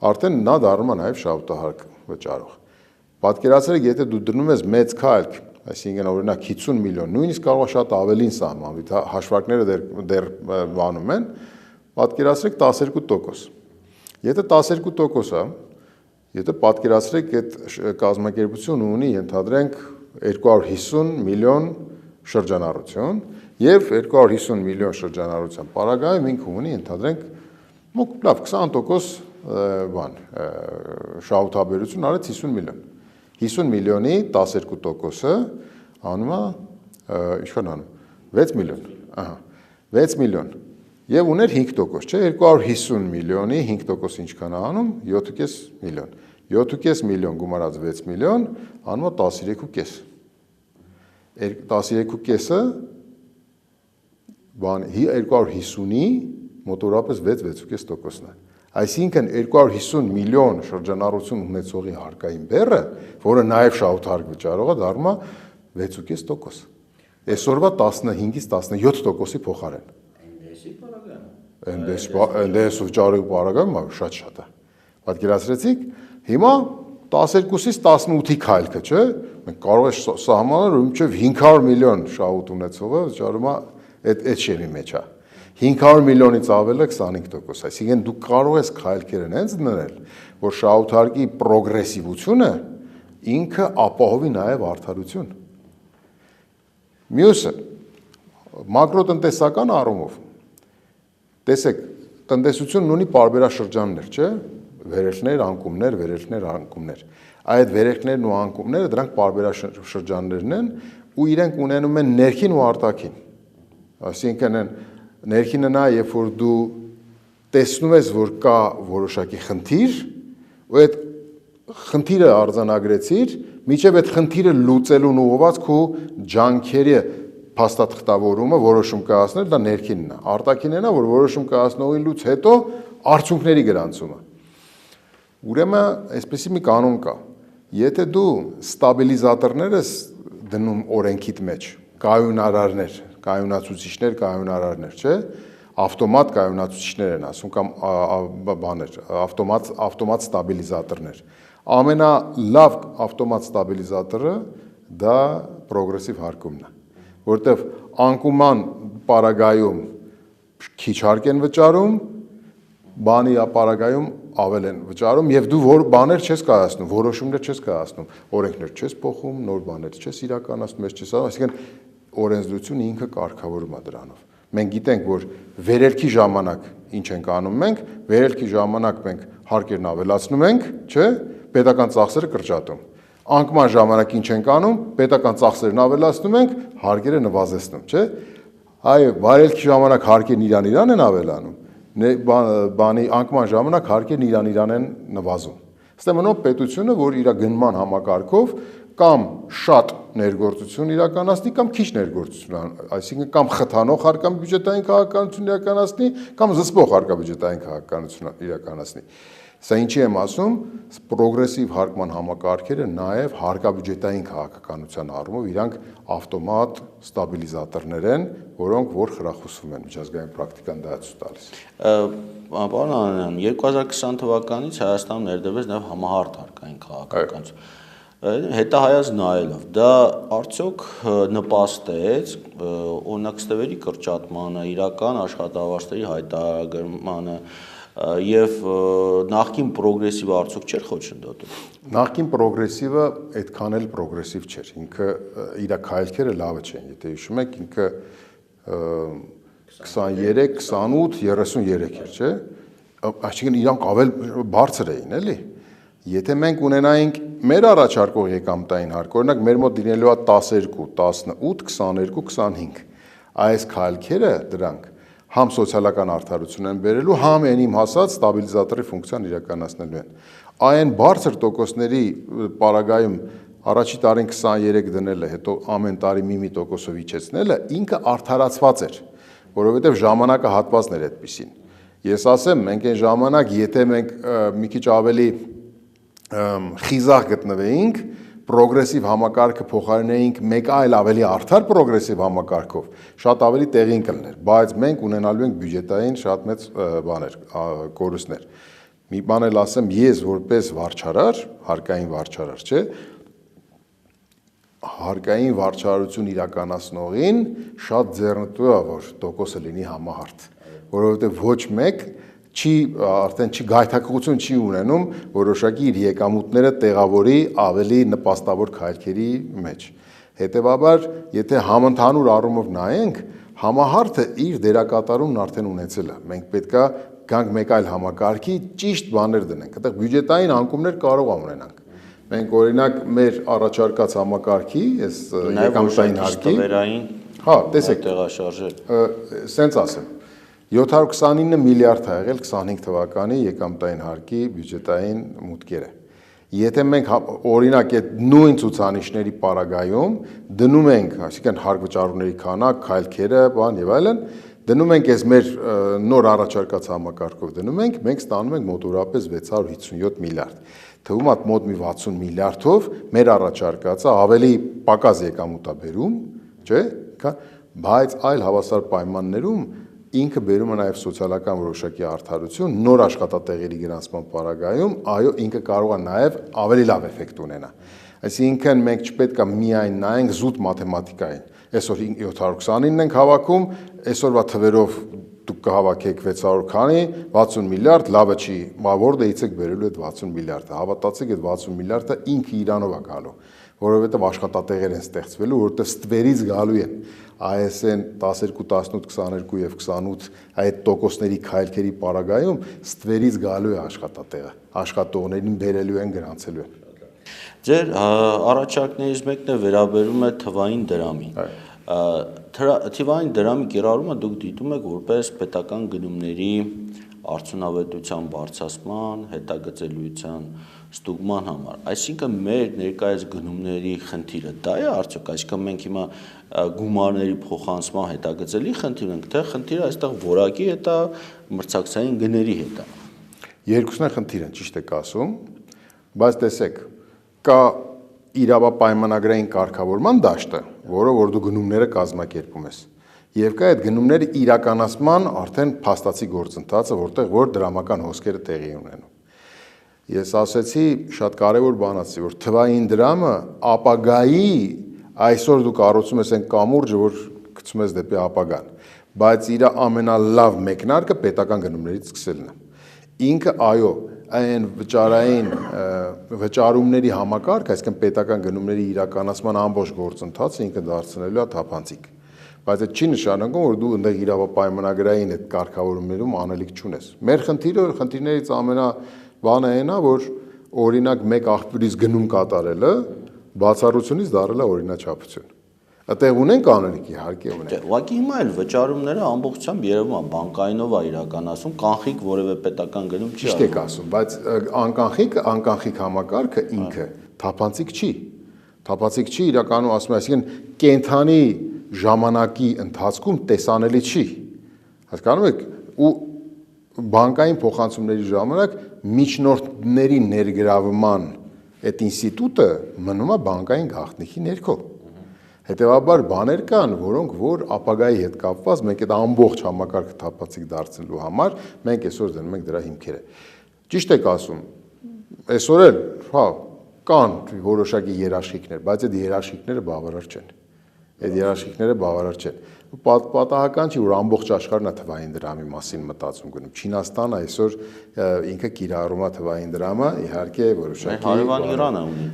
արդեն նա դառնում է նաև շահութահարկ վճարող։ Պատկերացրեք, եթե դու դնում ես մեծ քայլք, այսինքն օրինակ 50 միլիոն, նույնիսկ կարող է շատ ավելին սահմանվի, հաշվարկները դեռ բանում են, պատկերացրեք 12%։ Եթե 12%-ը Եթե պատկերացրեք, այդ կազմակերպությունը ունի, ենթադրենք 250 միլիոն շրջանառություն եւ 250 միլիոն շրջանառության պարագայում ինքը ունի, ենթադրենք, լավ 20% բան, շահութաբերություն արեց 50 միլիոն։ 50 միլիոնի 12%-ը անում է, ինչքան անում, 6 միլիոն, ահա, 6 միլիոն։ Եվ ուներ 5%, չէ, 250 միլիոնի 5% ինչքան է անում, 7.5 միլիոն։ 7.5 միլիոն գումարած 6 միլիոն, անում է 13.5։ 13.5-ը 250-ի մոտորապես 6-6.5%-ն է։ Այսինքն 250 միլիոն շրջանառություն ունեցողի հարկային բեռը, որը նաև շահութարկ վճարող է, դառնում է 6.5%։ Այսօրվա 15-ից 17%-ի փոխարեն։ Այնպես վճարող պարագայում շատ է։ Պատկերացրեցիք, հիմա 12-ից 18-ի քայլքը, չէ՞։ Մենք կարող ենք սահմանել, որ մինչև 500 միլիոն շահութ ունեցողը վճարում է այդ շեմի մեջ է։ 500 միլիոնից ավելը 25%, այսինքն դու կարող ես քայլքերն հենց դնել, որ շահութարկի պրոգրեսիվությունը ինքը ապահովի նաև արդարություն։ Մյուսը մակրոտնտեսական առումով տեսեք, տնտեսությունն ունի պարբերաշրջաններ, չէ՞, վերելքներ, անկումներ։ Այդ վերելքներն ու անկումները դրանք պարբերաշրջաններն են ու իրենք ունենում են ներքին ու արտաքին։ Այսինքն ներքինը նա, երբ որ դու տեսնում ես, որ կա որոշակի խնդիր, ու այդ խնդիրը արձանագրեցիր, մինչև այդ խնդիրը լուծելուն ուղղված քո ջանքերի փաստաթղթավորումը որոշում կայացնել, դա ներքինն է։ Արտաքինն է, որ որոշում կայացնողից հետո արդյունքների գրանցումը։ Ուրեմն այսպեսի մի կանոն կա։ Եթե դու ստաբիլիզատորներ ես դնում օրենքիդ մեջ, կայունարարներ, կայունարարներ, չէ՞, ավտոմատ կայունացուցիչներ են ասում կամ ավտոմատ ստաբիլիզատորներ։ Ամենալավ ավտոմատ ստաբիլիզատորը դա պրոգրեսիվ հարկումն է, որտեվ անկուման պարագայում քիչ հարկ են վճարում, բանի պարագայում ավել են վճարում եւ դու որ բաներ չես կայացնում, որոշումներ չես կայացնում, օրենքներ չես փոխում, նոր բաներ չես իրականացնում, այսինքն օրենսդրությունը ինքը կարգավորում է դրանով։ Մենք գիտենք, որ վերելքի ժամանակ ինչ ենք անում մենք, վերելքի ժամանակ մենք հարկերն ավելացնում ենք, չէ՞, պետական ծախսերը կրճատում։ Անկման ժամանակ ինչ ենք անում, պետական ծախսերն ավելացնում ենք, հարկերը նվազեցնում, չէ՞։ Այո, վարելքի ժամանակ հարկերն իրան են ավելանում, բանի անկման ժամանակ հարկերն իրան են նվազում։ Ըստեմնով պետությունը, որ իր գնման համակարգով կամ շատ ներգործություն իրականացնի կամ քիչ ներգործություն, այսինքն կամ խթանող հարկային բյուջետային քաղաքականություն իրականացնի, կամ զսպող հարկային բյուջետային քաղաքականություն իրականացնի։ Սա ինչի եմ ասում, պրոգրեսիվ հարկման համակարգերը նաև հարկաբյուջետային քաղաքականության առումով իրանք ավտոմատ ստաբիլիզատորներ են, որոնք որ խրախուսվում են միջազգային պրակտիկան դա ցույց տալիս։ Պարոն Անանյան, 2020 թվականից Հայաստանը ներդրվեց նաև համահարթ հարկային քաղաքականություն։ Հետահայաց նայելով, դա արդյոք նպաստեց օրինակ ստվերի կրճատմանը, իրական աշխատավարձերի հայտարարմանը եւ նախկին պրոգրեսիվը արդյոք չէր խոչընդոտում։ Նախկին պրոգրեսիվը այդքան էլ պրոգրեսիվ չէր, ինքը իր քայլքերը լավը չեն, եթե հիշում եք, ինքը 23, 28, 33 էր, չէ՞։ Այսինքն իրանք ավել բարձր էին, էլի։ Եթե մենք ունենայինք մեր առաջարկող եկամտային հարկ, օրինակ մեր մոտ դինելու է 12, 18, 22, 25, այս քայլքերը դրանք համ սոցիալական արդարություն են բերելու, համ են իմ հասած ստաբիլիզատորի ֆունկցիան իրականացնելու են։ Այն բարձր տոկոսների պարագայում առաջի տարին 23 դնելը, հետո ամեն տարի մի տոկոսով իջեցնելը ինքը արդարացված էր, որովհետև ժամանակը հատվածն էր այդպեսին։ Ես ասեմ, մենք այն ժամանակ, եթե մենք մի քիչ ավելի խիզախ գտնվեինք, պրոգրեսիվ համակարգը փոխարինեինք մեկ այլ ավելի արդար պրոգրեսիվ համակարգով, շատ ավելի տեղին կլներ, բայց մենք ունենալու ենք բյուջետային շատ մեծ բաներ, կորուստներ։ Մի բան էլ ասեմ, ես որպես վարչարար, հարկային վարչարար, չէ, հարկային վարչարություն իրականացնողին շատ ձեռնտու է, որ տոկոսը լինի համահարթ, որովհետև ոչ մեկ արդեն չի գայթակղություն չի ունենում որոշակի իր եկամուտները տեղավորի ավելի նպաստավոր քայլքերի մեջ։ Հետևաբար, եթե համընդհանուր առումով նայենք, համահարթը իր դերակատարումն արդեն ունեցել է։ Մենք պետքա գանք մեկ այլ համակարգի ճիշտ բաներ դնենք։ Այդտեղ բյուջետային անկումներ կարող ունենանք։ Մենք օրինակ մեր առաջարկած համակարգի, այս եկամտային հարկի, հա, տեսեք, տեղաշարժել։ Սենց ասեմ, 729 միլիարդ է եղել 25 թվականի եկամտային հարկի բյուջետային մուտքերը։ Եթե մենք օրինակ այդ նույն ցուցանիշների պարագայում դնում ենք, այսինքն հարկ վճարումների քանակ, քայլքերը, բան եւ այլն, դնում ենք այս մեր նոր առաջարկած համակարգով դնում ենք, մենք ստանում ենք մոտավորապես 657 միլիարդ։ Թվում է մոտ մի 60 միլիարդով մեր առաջարկածը ավելի պակաս եկամուտ է բերում, չէ՞, բայց այլ հավասար պայմաններում ինքը բերում է նաև սոցիալական որոշակի արդարություն, նոր աշխատատեղերի գրանցման պարագայում, այո, ինքը կարող է նաև ավելի լավ էֆեկտ ունենա։ Այսինքն մենք չպետք է միայն նայենք զուտ մաթեմատիկային։ Այսօր 729-ն ենք հավաքում, այսօրվա թվերով դուք կհավաքեք 600 քանի, 60 միլիարդ, լավը չի, որտեղից եք բերելու այդ 60 միլիարդը։ Հավատացեք, այդ 60 միլիարդը ինքը իրանով է գալու, որովհետև աշխատատեղեր են ստեղծվելու, որովհետև ստվերից գալու են ISN 12, 18, 22 եւ 28 այդ տոկոսների քայլքերի պարագայում ստվերից գալու է աշխատատեղը, աշխատողներին բերելու են, գրանցելու են։ Ձեր առաջարկներից մեկն է վերաբերում է թվային դրամին։ Թվային դրամի կիրառումը դուք դիտում եք որպես պետական գնումների արդյունավետության բարձրացման, հետագծելիության ստուգման համար։ Այսինքն մեր ներկայիս գնումների խնդիրը դա է արդյոք, այսինքն մենք հիմա գումարների փոխանցման հետագծելի խնդիր ենք, թե խնդիրը այստեղ որակի հետ է, մրցակցային գների հետ է։ Երկուսն է խնդիրը, ճիշտ եք ասում, բայց տեսեք, կա իրավապայմանագրային կարգավորման դաշտը, որը որ դու գնումները կազմակերպում ես, եւ կա այդ գնումների իրականացման արդեն փաստացի գործընթացը, որտեղ որ դրամական հոսքերը տեղի ունենում։ Ես ասացի շատ կարևոր բան ասացի, որ թվային դրամը ապագայի այսօր դու կառուցում ես այն կամուրջը, որ գցում ես դեպի ապագան, բայց իր ամենալավ մեկնարկը պետական գնումներից սկսելն է։ Ինքը այո, այն վճարումների համակարգ, այսինքն պետական գնումների իրականացման ամբողջ գործընթացը ինքը դարձնելու է թափանցիկ։ Բայց այդ չի նշանակում, որ դու այնտեղ իրավապայմանագրային այդ կարգավորումներում անելիք չունես։ Մեր խնդիրներից ամենաբանը այն է, որ օրինակ մեկ աղբյուրից գնում կատարելը բացառությունից դարել է օրինաչափություն։ Այդտեղ ունենք անելիք, իհարկե ունենք։ Ուղղակի հիմա էլ վճարումները ամբողջությամբ երևում է բանկայինով է իրականացում, կանխիկ որևէ պետական գնում չի։ Ճիշտ եք ասում, բայց անկանխիկ համակարգը ինքը թափանցիկ չի։ Թափանցիկ չի իրականում ասում, այսինքն կենթանի ժամանակի ընթացքում տեսանելի չի։ Հասկանում եք, ու բանկային փոխանցումների ժամանակ միջնորդների ներգրավման այդ ինստիտուտը մնում է բանկային գաղտնիքի ներքո։ Հետևաբար բաներ կան, որոնք որ ապագայի հետ կապված մենք այդ ամբողջ համակարգը թափանցիկ դարձնելու համար մենք այսօր դնում ենք դրա հիմքերը։ Ճիշտ եք ասում, այսօր էլ, կան որոշակի երաշխիքներ, բայց այդ երաշխիքները բավարար չեն։ Այդ երաշխիքները բավարար չեն։ Պատահական չի, որ ամբողջ աշխարհն է թվային դրամի մասին մտածում գնում։ Չինաստանը այսօր ինքը կիրառում է թվային դրամը, իհարկե որոշակի հարևան Իրանը ունի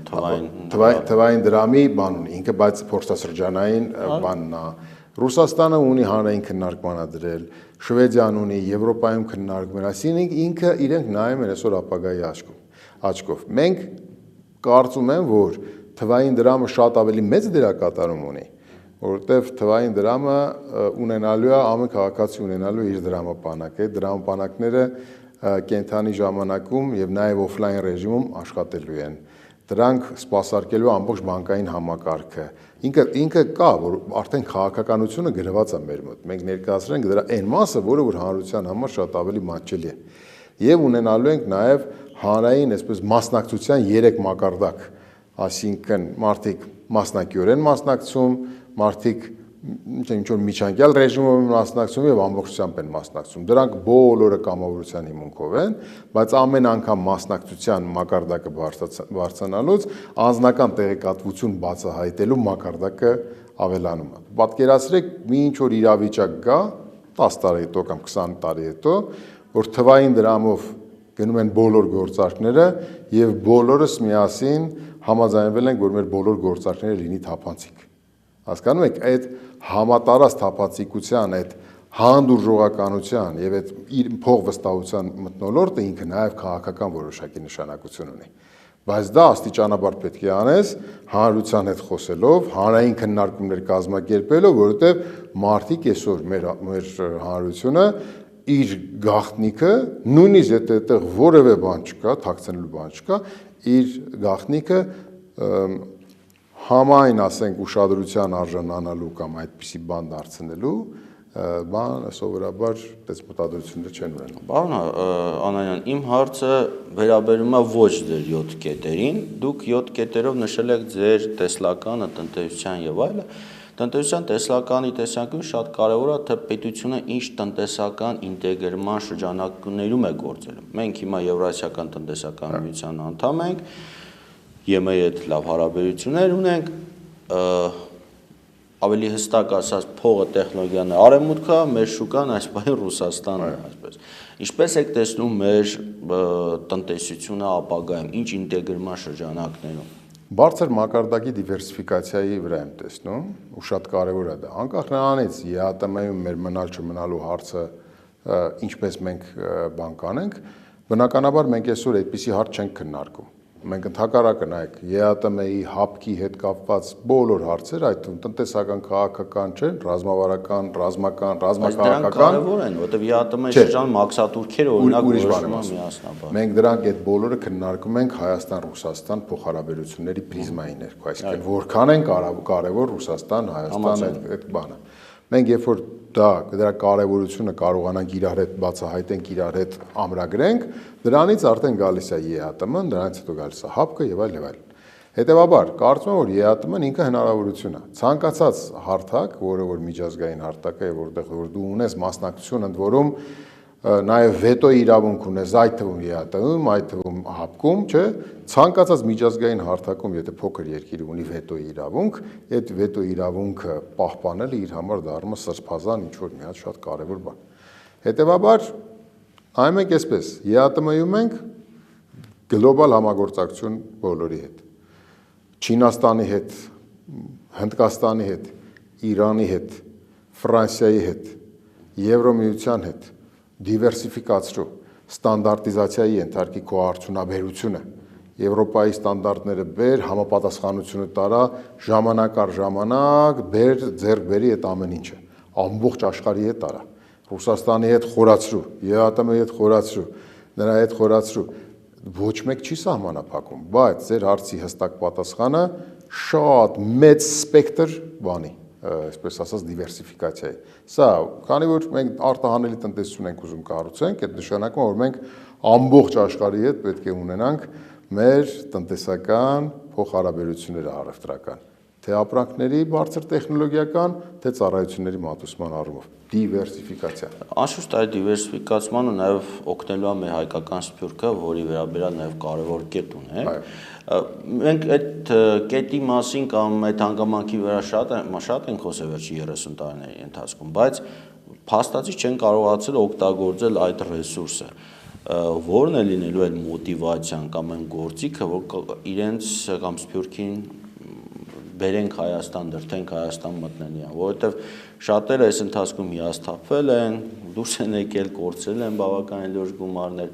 թվային դրամի բան ունի, ինքը բայց փորձասրճանային բանն է։ Ռուսաստանը ունի հանրային քննարկման է դրել, Շվեդիան ունի, Եվրոպայում քննարկում են, այսինքն ինքը իրենք նայում են այսօր ապագայի աչքով։ Մենք կարծում եմ, որ թվային դրամը շատ ավելի մեծ դերակատարում ունի, որովհետև թվային դրամը ունենալու է ամեն քաղաքացի ունենալու իր դրամապանակը, դրամապանակները կենթանի ժամանակում եւ նաեւ օֆլայն ռեժիմում աշխատելու են։ Դրանք սպասարկելու ամբողջ բանկային համակարգը։ Ինքը կա, որ արդեն քաղաքականությունը գրված է մեր մոտ։ Մենք ներկայացրենք դրա այն մասը, որը որ հանրության համար շատ ավելի մատչելի է։ Եվ ունենալու ենք նաեւ հանրային, այսպես մասնակցության 3 մակարդակ, այսինքն մարդիկ մասնակիորեն մասնակցում, մարդիկ ինչ-որ միջանկյալ ռեժիմով են մասնակցում եւ ամբողջությամբ են մասնակցում։ Դրանք բոլորը կամավորության հիմունքով են, բայց ամեն անգամ մասնակցության մակարդակը բարձրանալուց անձնական տեղեկատվություն բացահայտելու մակարդակը ավելանում է։ Պատկերացրեք, մի ինչ-որ իրավիճակ գա 10 տարի հետո կամ 20 տարի հետո, որ թվային դրամով գնում են բոլոր գործարքները եւ բոլորս միասին համաձայնվել ենք, որ մեր բոլոր գործարքները լինի թափանցիկ։ Հասկանում եք, այդ համատարած թափանցիկության, այդ հանդուրժողականության եւ այդ իր փողվստահության մթնոլորտը ինքը նաեւ քաղաքական որոշակի նշանակություն ունի։ Բայց դա աստիճանաբար պետք է անես հանրության հետ խոսելով, հանրային քննարկումներ կազմակերպելով, որովհետեւ մարդիկ այսօր մեր հանրությունը իր գաղտնիքը, նույնիսկ եթե այդտեղ որևէ բան չկա, թաքցնելու բան չկա, իր գաղտնիքը համայն, ասենք, ուշադրության արժանանալու կամ այդպիսի բան դարձնելու բան սովորաբար այդպես մտադրություններ չեն ունենում։ Պարոն Անանյան, իմ հարցը վերաբերում է ոչ ձեր 7 կետերին, դուք 7 կետերով նշել եք ձեր տեսլականը, տնտեսության եւ այլը։ Տնտեսության տեսլականի տեսանկյունից շատ կարևոր է, թե պետությունը ինչ տնտեսական ինտեգրման շրջանակներում է գործելու։ Մենք հիմա Եվրասիական տնտեսական միության անդամ ենք, ԵՄ-ի հետ լավ հարաբերություններ ունենք, ավելի հստակ ասած փողը տեխնոլոգիան է արևմուտքը, մեր շուկան այս պահին Ռուսաստանն է, այսպես։ Ինչպես եք տեսնում մեր տնտեսությունը ապագայում, ինչ ինտեգրման շրջանակներում։ Բարձր մակարդակի դիվերսիֆիկացիայի վրա եմ տեսնում, ու շատ կարևոր է դա։ Անկախ նրանից ԵԱՏՄ-ում մեր մնալ չմնալու հարցը ինչպես մենք բան կանենք, բնականաբար մենք այսօր այդպիսի հարց չենք քննարկում։ Մենք ընդհակառակը նայեք ԵԱՏՄ-ի հապկի հետ կապված բոլոր հարցեր, այդ թվում տնտեսական, քաղաքական չեն, ռազմավարական, ռազմական, ռազմաքաղաքական կարևոր են, որովհետև ԵԱՏՄ-ի շրջանում մաքսատուրքերը օրինակ որոշվում են միասնաբար։ Մենք դրանք այդ բոլորը քննարկում ենք Հայաստան-Ռուսաստան փոխհարաբերությունների պրիզմայի ներքո, այսինքն որքան են կարևոր Ռուսաստան-Հայաստան այդ բանը։ Մենք երբ որ դրա կարևորությունը կարողանանք իրար հետ բացահայտենք, իրար հետ ամրագրենք, դրանից արդեն գալիս է ԵԱՏՄ-ն, դրանից հետո գալիս է ՀԱՊԿ եւ այլ եւ այլ։ Հետևաբար, կարծում եմ, որ ԵԱՏՄ-ն ինքը հնարավորություն է։ Ցանկացած հարթակ, որը որ միջազգային հարթակ է, որտեղ որ դու ունես մասնակցություն, ընդ որում նաև վետո իրավունք ունես, այդ թվում ԵԱՏՄ-ում, այդ թվում ՀԱՊԿ-ում, չէ, ցանկացած միջազգային հարթակում, եթե փոքր երկիր ունի վետո իրավունք, այդ վետո իրավունքը պահպանելը իր համար դառնում է սրբազան ինչ-որ մի հատ շատ կարևոր բան։ Հետևաբար, նայում ենք այսպես, ԵԱՏՄ-ում ենք գլոբալ համագործակցություն բոլորի հետ։ Չինաստանի հետ, Հնդկաստանի հետ, Իրանի հետ, Ֆրանսիայի հետ, Եվրոմիության հետ դիվերսիֆիկացրու, ստանդարտիզացիայի ենթարկի քո արդյունաբերությունը, Եվրոպայի ստանդարտները բեր, համապատասխանությունը տարա, ժամանակ առ ժամանակ բեր, ձեռք բերի այդ ամեն ինչը, ամբողջ աշխարհի հետ տարա, Ռուսաստանի հետ խորացրու, ԵԱՏՄ-ի հետ խորացրու, նրա հետ խորացրու, ոչ մեկ չի սահմանափակում, բայց ձեր հարցի հստակ պատասխանը շատ մեծ սպեկտր բանի, այսպես ասած դիվերսիֆիկացիայի։ Սա, քանի որ մենք արտահանելի տնտեսություն ենք ուզում կառուցենք, այդ նշանակում է, որ մենք ամբողջ աշխարհի հետ պետք է ունենանք մեր տնտեսական փոխհարաբերությունները առևտրական, թե ապրանքների բարձր տեխնոլոգիական, թե ծառայությունների մատուցման առումով։ Դիվերսիֆիկացիա։ Անշուշտ այդ դիվերսիֆիկացմանը նաև օգնելու է մեր հայկական սփյուռքը, որի վերաբերյալ նաև կարևոր կետ ունենք։ Մենք այդ կետի մասին կամ այդ հանգամանքի վրա շատ ենք խոսել վերջի 30 տարիների ընթացքում, բայց փաստացի չեն կարողացել օգտագործել այդ ռեսուրսը։ Որն է լինելու այդ մոտիվացիան կամ այն գործիքը, որ իրենց կամ սփյուռքին բերենք Հայաստան, դրդենք Հայաստան մտնեն իրան, որովհետև շատերը այս ընթացքում հիասթափվել են, դուրս են եկել, կորցրել են բավականին լուրջ գումարներ։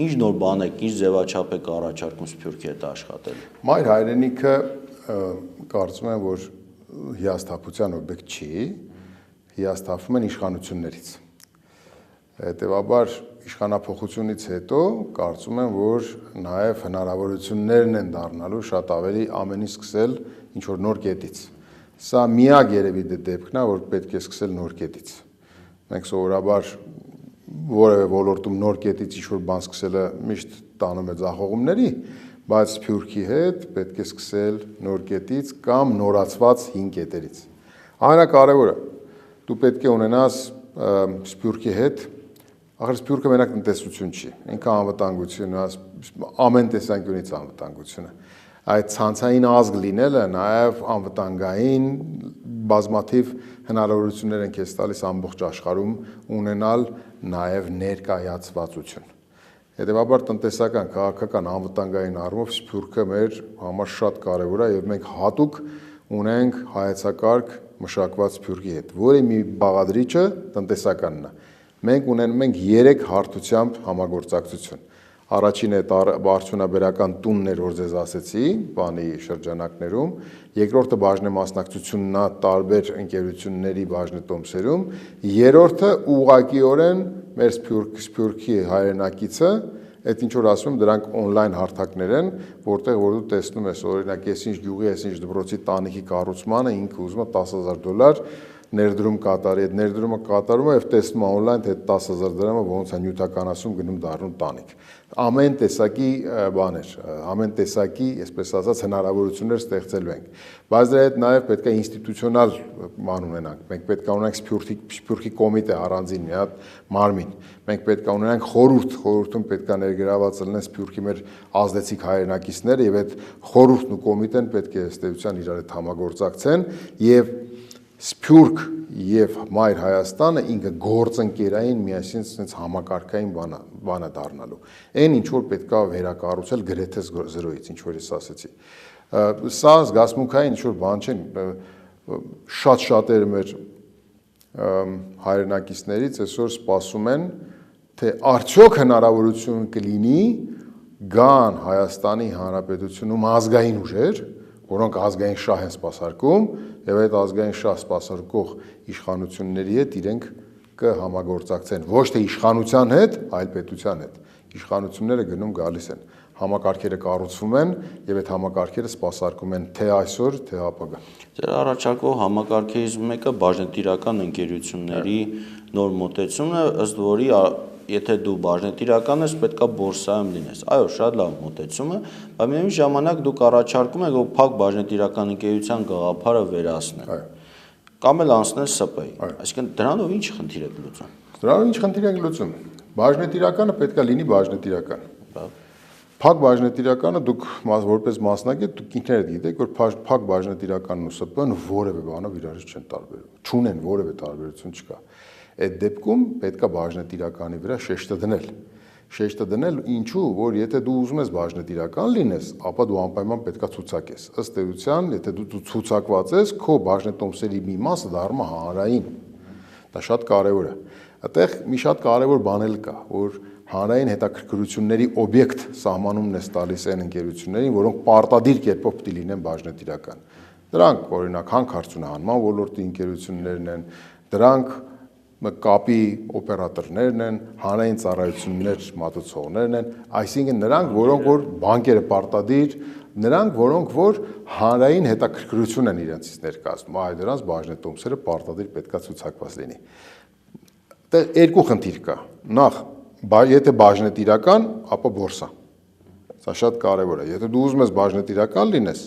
Ինչ նոր բան եք, ինչ ձևաչափ եք առաջարկում սփյուռքի հետ աշխատել։ Մայր հայրենիքը կարծում եմ, որ հիասթափության օբյեկտ չի, հիասթափվում են իշխանություններից։ Հետևաբար իշխանափոխությունից հետո կարծում եմ, որ նաև հնարավորություններն են դառնալու շատ ավելի ամեն ինչ սկսել ինչ-որ նոր կետից։ Սա միակ երևի դեպքն է, որ պետք է սկսել նոր կետից։ Մենք սովորաբար որևէ ոլորտում նոր կետից ինչ-որ բան սկսելը միշտ տանում է ձախողումների, բայց սփյուռքի հետ պետք է սկսել նոր կետից կամ նորացված հին կետերից։ Ամենակարևորը, դու պետք է ունենաս սփյուռքի հետ, ախր սփյուռքը մենակ տնտեսություն չի, ինքը անվտանգություն է, ամեն տեսանկյունից անվտանգություն է։ Այդ ցանցային ազգ լինելը նաև անվտանգային բազմաթիվ հնարավորություններ են քեզ տալիս ամբողջ աշխարհում ունենալ նաև ներկայացվածություն։ Հետևաբար տնտեսական, քաղաքական, անվտանգային առումով սփյուռքը մեր համար շատ կարևոր է եւ մենք հատուկ ունենք հայեցակարգ մշակված սփյուռքի հետ, որի մի բաղադրիչը տնտեսականն է։ Մենք ունենում ենք 3 հարթությամբ համագործակցություն։ Առաջինը արդյունաբերական տունն էր, որ ձեզ ասեցի, բանի շրջանակներում, երկրորդը բաժնեմասնակցությունն է տարբեր ընկերությունների բաժնետոմսերում, երրորդը ուղղակիորեն մեր սփյուռքի հայրենակիցը, այդ ինչ որ ասում եմ, դրանք on-line հարթակներ են, որտեղ որ դու տեսնում ես օրինակ, այսինչ գյուղի, այսինչ դպրոցի տանիքի կառուցմանը ինքը ուզում է $10,000 ներդրում կատարի, այդ ներդրումը կատարում է եւ տեսնում է on-line թե 10,000 դրամը ոնց է նյութականացում գնում դառնում տանիք։ Ամեն տեսակի բաներ, ամեն տեսակի, այսպես ասած, հնարավորություններ ստեղծելու ենք։ Բայց դրա հետ նաեւ պետք է ինստիտուցիոնալ ման ունենանք։ Մենք պետք է ունենանք Սփյուռքի կոմիտե առանձին մի հատ մարմին։ Մենք պետք է ունենանք խորհուրդում պետք է ներգրաված լինեն Սփյուռքի մեր ազդեցիկ հայրենակիցները եւ այդ խորհուրդն ու կոմիտեն պետք է ըստ էության իրար հետ համագործակցեն եւ Սփյուռք եւ Մայր Հայաստանը ինքը գործընկերային միասին sense համակարգային բանը դառնալու։ Այն ինչ որ պետքա վերակառուցել գրեթե զրոյից, ինչ որ ես ասացի։ Սա զգացմունքային ինչ որ բան չէ, շատ-շատերը մեր հայրենակիցներից այսօր սպասում են, թե արդյոք հնարավորություն կլինի գան Հայաստանի Հանրապետությունում ազգային ուժեր, որոնք ազգային շահ են սպասարկում, եւ այդ ազգային շահ սպասարկող իշխանությունների հետ իրենք կհամագործակցեն, ոչ թե իշխանության հետ, այլ պետության հետ։ Իշխանությունները գնում գալիս են, համակարգերը կառուցվում են եւ այդ համակարգերը սպասարկում են թե այսօր, թե ապագա։ Ձեր առաջարկող համակարգերից մեկը բաժնետիրական ընկերությունների նոր մոտեցումն է, ըստ որի եթե դու բաժնետիրական ես, պետքա բորսայում լինես։ Այո, շատ լավ մոտեցում է, բայց միևնույն ժամանակ դուք առաջարկում եք, որ փակ բաժնետիրական ընկերության գաղափարը վերացնել։ Այո։ Կամ էլ անցնել ՍՊ-ի։ Այսինքն դրանով ինչ խնդիր եք լուծում։ Դրանով ինչ խնդիր եք լուծում։ Բաժնետիրականը պետքա լինի բաժնետիրական։ Փակ բաժնետիրականը դուք որպես մասնագետ դուք ինքներդ գիտեք, որ փակ բաժնետիրականն ու ՍՊ-ն որևէ բանով իրարից չեն տարբերվում։ Չունեն որևէ տարբերություն չկա։ Այդ դեպքում պետքա բաժնետիրականի վրա շեշտը դնել։ Շեշտը դնել ինչու, որ եթե դու ուզում ես բաժնետիրական լինես, ապա դու անպայման պետքա ցուցակես։ Ըստ էության, եթե դու ցուցակված ես, քո բաժնետոմսերի մի մասը դառնում է հանրային։ Դա շատ կարևոր է։ Այդտեղ մի շատ կարևոր բան էլ կա, որ հանրային հետաքրքրությունների օբյեկտ սահմանումն է տալիս այն ընկերություններին, որոնք պարտադիր կերպով պետք է լինեն բաժնետիրական։ Դրանք օրինակ հանքարդյունահանման ոլորտի ընկերություններն են, դրանք կապի օպերատորներն են, հանրային ծառայություններ մատուցողներն են, այսինքն նրանք, որոնք որ բանկերը պարտադիր, նրանք, որոնք որ հանրային հետաքրքրություն են իրենցից ներկայացնում, այ դրանց բաժնետոմսերը պարտադիր պետքա ցուցակված լինի։ Դե երկու խնդիր կա։ Նախ, եթե բաժնետիրական, ապա բորսա։ Սա շատ կարևոր է։ Եթե դու ուզում ես բաժնետիրական լինես,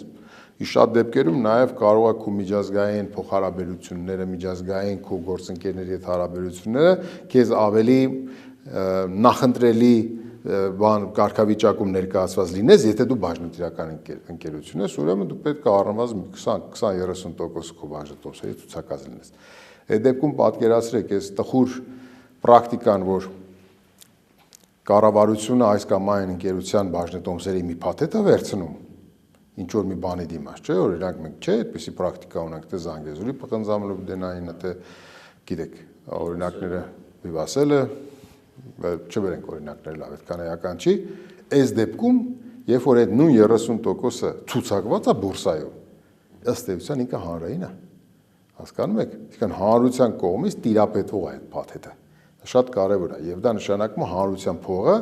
շատ դեպքերում նաև կարող է քո միջազգային փոխհարաբերությունները, միջազգային քո գործընկերների հետ հարաբերությունները քեզ ավելի նախընտրելի բան կարգավիճակում ներկայացված լինես, եթե դու բաժնետիրական ընկերություն ես, ուրեմն դու պետք է առնվազն 20-30% քո բաժնետոմսերի ցուցակած լինես։ Այդ դեպքում պատկերացրեք, այս տխուր պրակտիկան, որ կառավարությունը այս կամ այն ընկերության բաժնետոմսերի մի փաթեթ է վերցնում, ինչ որ մի բանի դիմաց, չէ՞, օրինակ մենք չէ, այդպեսի պրակտիկա ունենք, թե Զանգեզուրի պղնձամլուկ դենային, թե գիտեք, օրինակները մի ասելը, չբերենք օրինակները լավ, այդքան էական չի, այս դեպքում, երբ որ այդ նույն 30%-ը ցուցակված է բորսայում, ըստ էության ինքը հանրային է։ Հասկանում եք, այսինքն հանրության կողմից տիրապետվող է այդ փաթեթը։ Շատ կարևոր է եւ դա նշանակում է հանրության փողը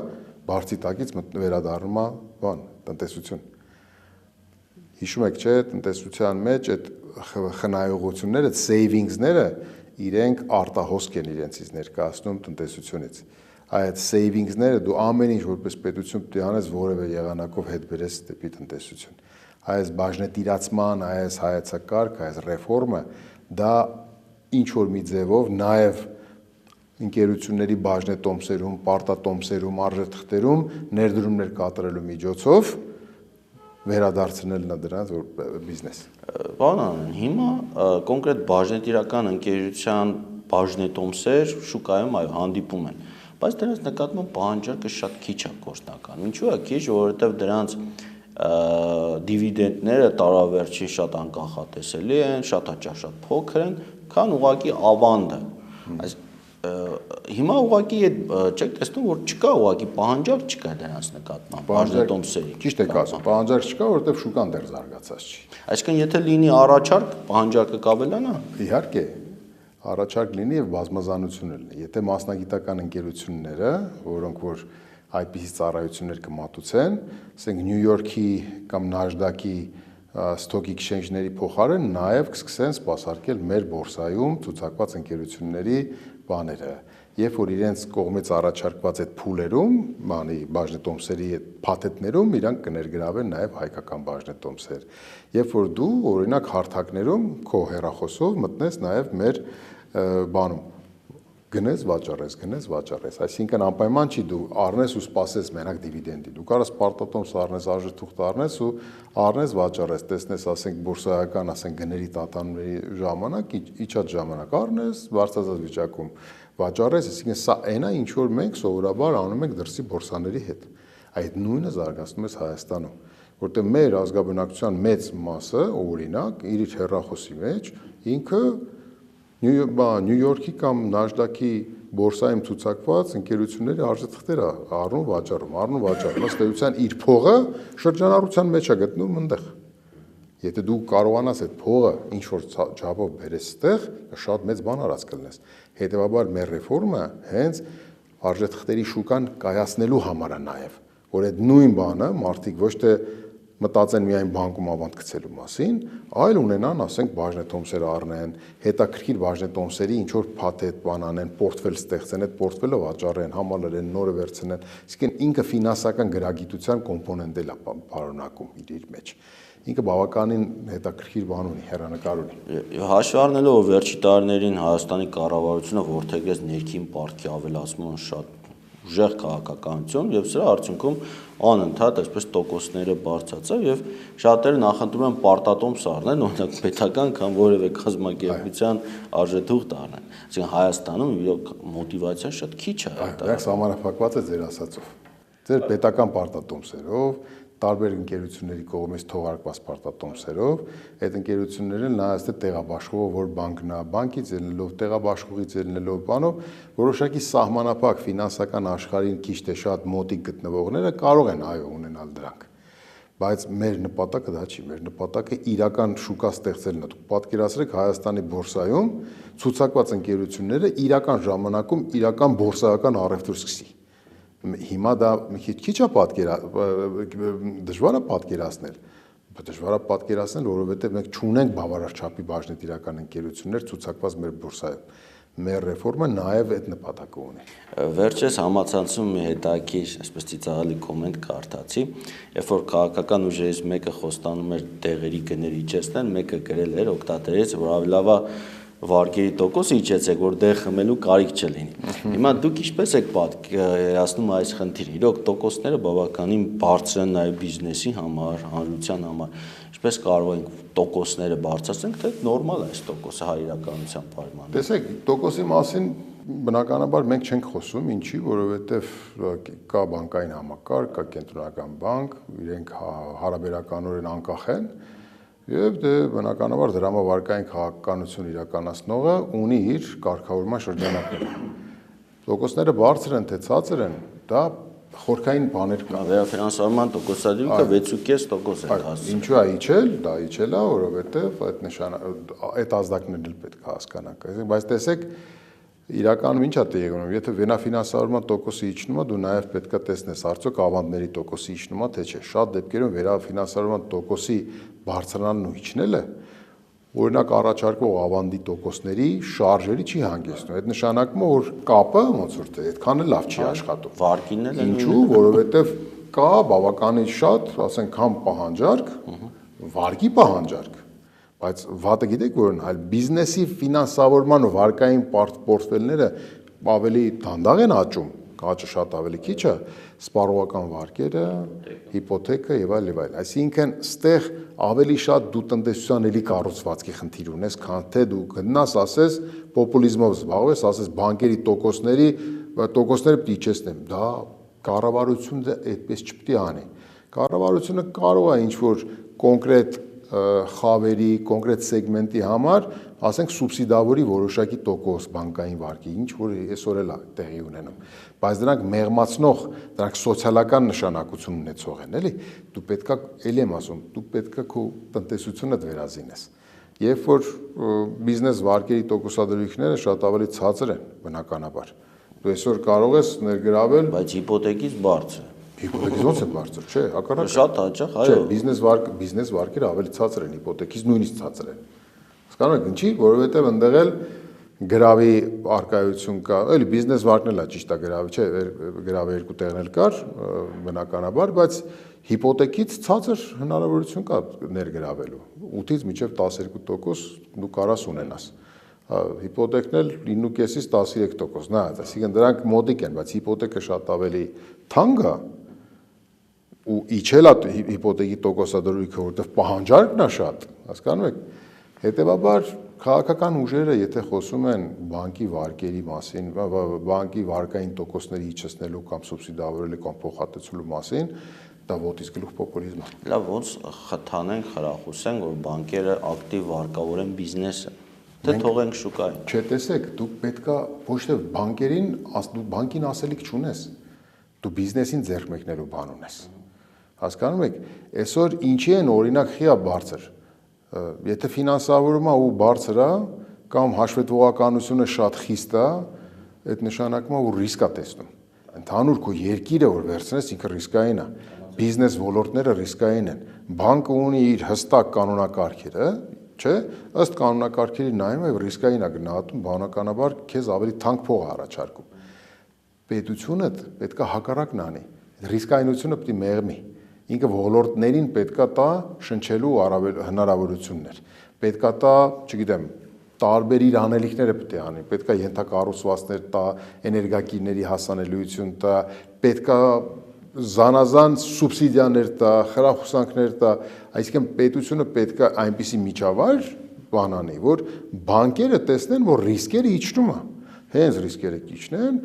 բարձի տակից վերադառնում է բան, տնտեսություն։ Հիշում եք, չէ, տնտեսության մեջ այդ խնայողությունները, savings-ները իրենք արտահոսք են իրենցից ներկայացնում տնտեսությունից։ Այդ savings-ները դու ամեն ինչ որպես պետություն պետք է անես որևէ եղանակով հետ բերես դեպի տնտեսություն։ Այս բաժնետիրացման, այս հայեցակարգ, այս ռեֆորմը դա ինչ որ մի ձևով նաև ընկերությունների բաժնետոմսերում, պարտատոմսերում, արժեթղթերում ներդրումներ կատարելու միջոցով վերադարձնելն է դրանց որ բիզնես։ Պարոն, հիմա կոնկրետ բաժնետիրական ընկերության բաժնետոմսեր շուկայում այո հանդիպում են, բայց դրանց նկատմամբ պահանջարկը շատ քիչ է գործնական։ Ինչու է քիչ, որովհետև դրանց դիվիդենդները տարավերջին շատ անկանխատեսելի են, շատ հաճախ շատ փոքր են, քան ուղղակի ավանդը։ Այս հիմա ուղղակի չեք տեսնում, որ չկա ուղղակի պահանջարկ չկա դրանց նկատմամբ բաժնետոմսերի։ Ճիշտ եք ասում, պահանջարկ չկա, որովհետև շուկան դեռ զարգացած չի։ Այսինքն եթե լինի առաջարկ, պահանջարկը կավելանա։ Իհարկե, առաջարկ լինի եւ բազմազանություն լինի։ Եթե մասնագիտական ընկերությունները, որոնք որ այդպիսի ծառայություններ կմատուցեն, ասենք Նյու Յորքի կամ Նաշդակի stock exchange-ների փոխարեն նաև կսկսեն սպասարկել մեր բորսայում ցուցակված ընկերությունների բաները, երբ որ իրենց կողմից առաջարկված այդ փուլերում, բաժնետոմսերի այդ փաթեթներում իրանք կներգրավեն նաև հայկական բաժնետոմսեր, երբ որ դու օրինակ հարթակներում քո հեռախոսով մտնես նաև մեր բանում գնես վաճառես, այսինքն անպայման չի դու առնես ու սպասես մենակ դիվիդենդի, դու կարաս պարտատոմս առնես, արժեթուղթ առնես ու առնես վաճառես, տեսնես, ասենք բորսայական, ասենք գների տատանումների ժամանակ, իջած ժամանակ առնես, բարձրացած վիճակում վաճառես, այսինքն սա այնա ինչ որ մենք սովորաբար անում ենք դրսի բորսաների հետ, այդ նույնը զարգացնում ես Հայաստանում, որտեղ մեր ազգաբնակչության մեծ մասը, օրինակ, իր հեռախոսի մեջ ինքը Նյու Յորքի կամ Նաշդակի բորսայում ցուցակված ընկերությունների արժեթղթեր առնում վաճառում, ըստ էության իր փողը շրջանառության մեջ է գտնում այնտեղ։ Եթե դու կարողանաս այդ փողը ինչ որ չափով բերես այդտեղ, շատ մեծ բան արած կլինես։ Հետևաբար մեր ռեֆորմը հենց արժեթղթերի շուկան կայացնելու համար է նաև, որ այդ նույն բանը մարդիկ ոչ թե մտածեն միայն բանկում ավանդ գցելու մասին, այլ ունենան, ասենք, բաժնետոմսեր առնեն, հետաքրքիր բաժնետոմսերի ինչ որ փաթեթ բան անեն, պորտֆել ստեղծեն, այդ պորտֆելը վաճառեն, համալրեն, նորը վերցնեն, այսինքն ինքը ֆինանսական գրագիտության կոմպոնենտ է պարունակում իր մեջ։ Ինքը բավականին հետաքրքիր բան ունի, հեռանկար ունի։ Հաշվի առնելով, որ վերջի տարիներին Հայաստանի կառավարությունը որդեգրեց ներքին պարտքի ավելացման շատ ուժեղ քաղաքականություն եւ սրա արդյունքում անընդհատ այսպես տոկոսները բարձրացավ եւ շատերը նախընտրում են պարտատոմս առնեն, օրինակ պետական կամ որևէ կազմակերպության արժեթուղթ առնեն։ Այսինքն Հայաստանում իրոք մոտիվացիան շատ քիչ է։ Դա սահմանափակված է ձեր ասածով։ Ձեր պետական պարտատոմսերով, տարբեր ընկերությունների կողմից թողարկված պարտատոմսերով, այդ ընկերությունները նայած թե տեղաբաշխողը որ բանկն է, բանկից ելնելով, տեղաբաշխողից ելնելով, բանով որոշակի սահմանափակ ֆինանսական աշխարհին քիչ թե շատ մոտիկ գտնվողները կարող են այո ունենալ դրանք։ Բայց մեր նպատակը դա չի, մեր նպատակը իրական շուկա ստեղծելն է։ Դուք պատկերացրեք Հայաստանի բորսայում ցուցակված ընկերությունները իրական ժամանակում իրական բորսայական առևտուր սկսի։ Հիմա դա մի քիչ է դժվար է պատկերացնել, որովհետև մենք չունենք բավարար չափի բաժնետիրական ընկերություններ ցուցակված մեր բորսայում։ Մեր ռեֆորմը նաև այդ նպատակը ունի։ Վերջերս համացանցում մի հետաքրքիր, այսպես ծիծաղելի կոմենտ կարդացի, երբ որ քաղաքական ուժերից մեկը խոստանում էր տեղերի գները իջեցնել, մեկը գրել էր օգտատերից, որ ավելի լավ է վարկերի տոկոսը իջեցեք, որ դեղ խմելու կարիք չլինի։ Հիմա դուք ինչպես եք պատկերացնում այս խնդիրը։ Իրոք տոկոսները բավականին բարձր են նաև բիզնեսի համար, հանրության համար։ Ինչպես կարող ենք տոկոսները բարձրացնել, թե նորմալ է այս տոկոսը հայ իրականության պայմաններում։ Տեսեք, տոկոսի մասին բնականաբար մենք չենք խոսում, ինչի, որովհետև կա բանկային համակարգ, կա կենտրոնական բանկ, իրենք հարաբերականորեն անկախ են։ Եվ դե բնականաբար դրամավարկային քաղաքականություն իրականացնողը ունի իր կարգավորման շրջանակները։ Տոկոսները բարձր են թե ցածր են, դա խորքային բաներ կան։ Վերաֆինանսավորման տոկոսադրույքը 6.5% է հասցրել։ Ինչու է իջել, դա իջել է, որովհետև այդ ազդակներն էլ պետք է հասկանանք։ Բայց տեսեք, իրականում ինչ է տեղի ունենում, եթե վերաֆինանսավորման տոկոսը իջնում է, դու նաև պետք է տեսնես, արդյոք ավանդների տոկոսը իջնում է, թե չէ։ Շատ դեպքերում վերաֆինանսավորման տոկոսի բարձրանալն ու իջնելը օրինակ առաջարկող ավանդի տոկոսների շարժերի չի հանգեցնում։ Այդ նշանակում է, որ կապը ոնց որ թե այդքան էլ լավ չի աշխատում։ Վարկինն էլ ինչու, որովհետև կա բավականին շատ, ասենք, համ պահանջարկ, վարկի պահանջարկ, բայց վատը գիտեք որն այլ բիզնեսի ֆինանսավորման ու վարկային պորտֆելները ավելի դանդաղ են աճում, աճը շատ ավելի քիչ է, սպառողական վարկերը, հիպոթեկը եւ այլ եւ այլ։ Այսինքն, ստեղ ավելի շատ դու տնտեսության էլի կառուցվածքի խնդիր ունես, քան թե դու գնաս, ասես, պոպուլիզմով զբաղվես, ասես բանկերի տոկոսները պետք է իջեցնեմ։ Դա կառավարությունը այդպես չպետք է անի։ Կառավարությունը կարող է ինչ-որ կոնկրետ խավերի, կոնկրետ սեգմենտի համար, ասենք, սուբսիդավորի որոշակի տոկոս բանկային վարկի, ինչ որ այսօր էլ է տեղի ունենում։ Բայց դրանք մեղմացնող, դրանք սոցիալական նշանակություն ունեցող են, էլի։ Դու պետքա, էլի եմ ասում, դու պետքա քո տնտեսությունդ վերազինես։ Երբ որ բիզնես վարկերի տոկոսադրույքները շատ ավելի ցածր են, բնականաբար։ Դու այսօր կարող ես ներգրավել, բայց հիպոթեկից բարձր է։ Հիպոթեկից ոնց է բարձր, չէ, հակառակը։ Շատ հաճախ, Չէ, այո։ բիզնես վարկերը ավելի ցածր են հիպոթեկից, նույնիսկ ցածր են։ Հասկանում եք ինչի, որովհետև ընդեղ էլ գրավի արկայություն կա, էլի բիզնես վարկն էլ է ճիշտ է գրավի, չէ, գրավի երկու տեղն էլ կար, բնականաբար, բայց հիպոթեկից ցածր հնարավորություն կա ներգրավելու։ 8-ից մինչև 12% դու կարաս ունենաս։ Հիպոթեկն էլ 9.5-ից 13%, նայած, այսինքն դրանք մոտիկ են, բայց հիպոթեկը շատ ավելի թանկ է ու իջել է հիպոթեկի տոկոսադրույքը, որովհետև պահանջարկն է շատ, հասկանում եք։ Հետևաբար քաղաքական ուժերը, եթե խոսում են բանկի վարկերի մասին, բանկի վարկային տոկոսների իջեցնելու կամ սուբսիդավորելու կամ փոխհատուցելու մասին, դա ոտից գլուխ պոպուլիզմ է։ Լավ, ոնց խթանենք, խրախուսենք, որ բանկերը ակտիվ վարկավորեն բիզնեսը, թե թողենք շուկային։ Չէ, տեսեք, դուք պետքա ոչ թե բանկերին, դու բանկին ասելիք չունես, դու բիզնեսին ձեռք մեկնելու բան ունես։ Հասկանում եք, այսօր ինչի են օրինակ խիա բարձր։ Եթե ֆինանսավորումը ու բարձր է կամ հաշվետվողականությունը շատ խիստ է, այդ նշանակում է որ ռիսկ է տեսնում։ Ընդհանուր քո երկիրը որ վերցնես ինքը ռիսկային է։ Բիզնես ոլորտները ռիսկային են։ Բանկը ունի իր հստակ կանոնակարգերը, չէ՞, ըստ կանոնակարգերի նայում է ռիսկային է գնահատում, բանականաբար քեզ ավելի թանկ փող է առաջարկում։ Պետությունը պետքա հակառակն անի։ Ռիսկայնությունը պետք է մեղմի։ Ինքը ոլորտներին պետքա տա շնչելու հնարավորություններ։ Պետքա տա, չգիտեմ, տարբեր իր անելիքները պետք է անի, պետքա ենթակառուցվածքներ տա, էներգակիրների հասանելիություն տա, պետքա զանազան սուբսիդիաներ տա, խրախուսանքներ տա, այսինքն պետությունը պետքա այնպիսի միջավայր բան անի, որ բանկերը տեսնեն, որ ռիսկերը իջնում է։ Հենց ռիսկերը իջնեն,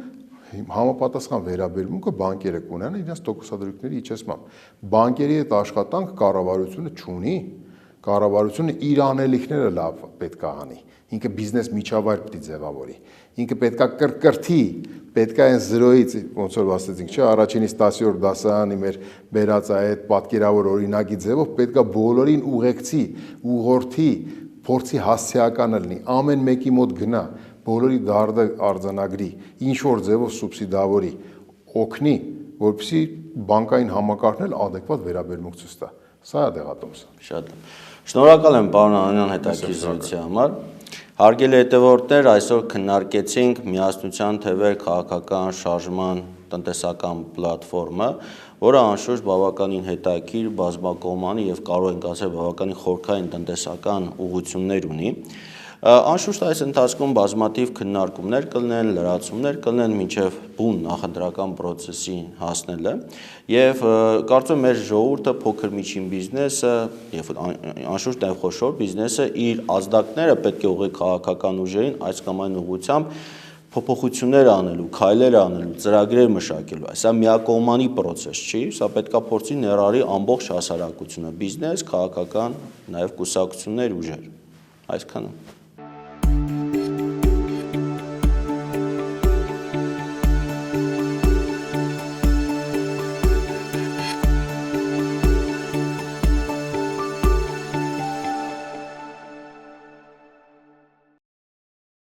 համապատասխան վերաբերմունքը բանկերը կունենան իրենց տոկոսադրույքների իջեցմամբ։ Բանկերի հետ աշխատանք կառավարությունը չունի, կառավարությունը իր անելիքները լավ պետք է անի։ Ինքը բիզնես միջավայր պետք է ձևավորի։ Ինքը պետք է կրկրթի, պետք է այն 0-ից, ոնց որ ասեցինք, չէ, առաջինից 10-րդ դասարանի մեր բերած այդ պատկերավոր օրինակի ձևով պետք է բոլորին ուղեկցի, ուղղորդի, փորձի հասցեականը լինի, ամեն մեկի մոտ գնա, բոլորի դարդը արձանագրի, ինչ որ ձևով սուբսիդավորի, օգնի, որպեսզի բանկային համակարգն էլ adekvat վերաբերմունք ցույց տա։ Սա է դեղատոմսը։ Շատ լավ։ Շնորհակալ եմ պարոն Անանյան հետաքրքիր զրույցի համար։ Հարգելի հետևորդներ, այսօր քննարկեցինք միասնության թևեր քաղաքական շարժման տնտեսական պլատֆորմը, որը անշուշտ բավականին հետաքրքիր, բազմակողմանի եւ կարող ենք ասել բավականին խորքային տնտեսական ուղղություններ ունի։ Անշուշտ այս ընթացքում բազմաթիվ քննարկումներ կլինեն, լրացումներ կլինեն մինչև բուն նախընտրական process-ի հասնելը եւ կարծում եմ մեր ժողովուրդը փոքր միջին բիզնեսը եւ անշուշտ նաեւ խոշոր բիզնեսը իր ազդակները պետք է ուղղի քաղաքական ուժերին այս կամ այն ուղղությամբ փոփոխություններ անելու, քայլեր անելու, ծրագրեր մշակելու։ Սա միակողմանի process չի, սա պետքա փորձի ներառի ամբողջ հասարակությունը, բիզնես, քաղաքական, նաեւ կուսակցություններ, ուժեր։ Այսքանը։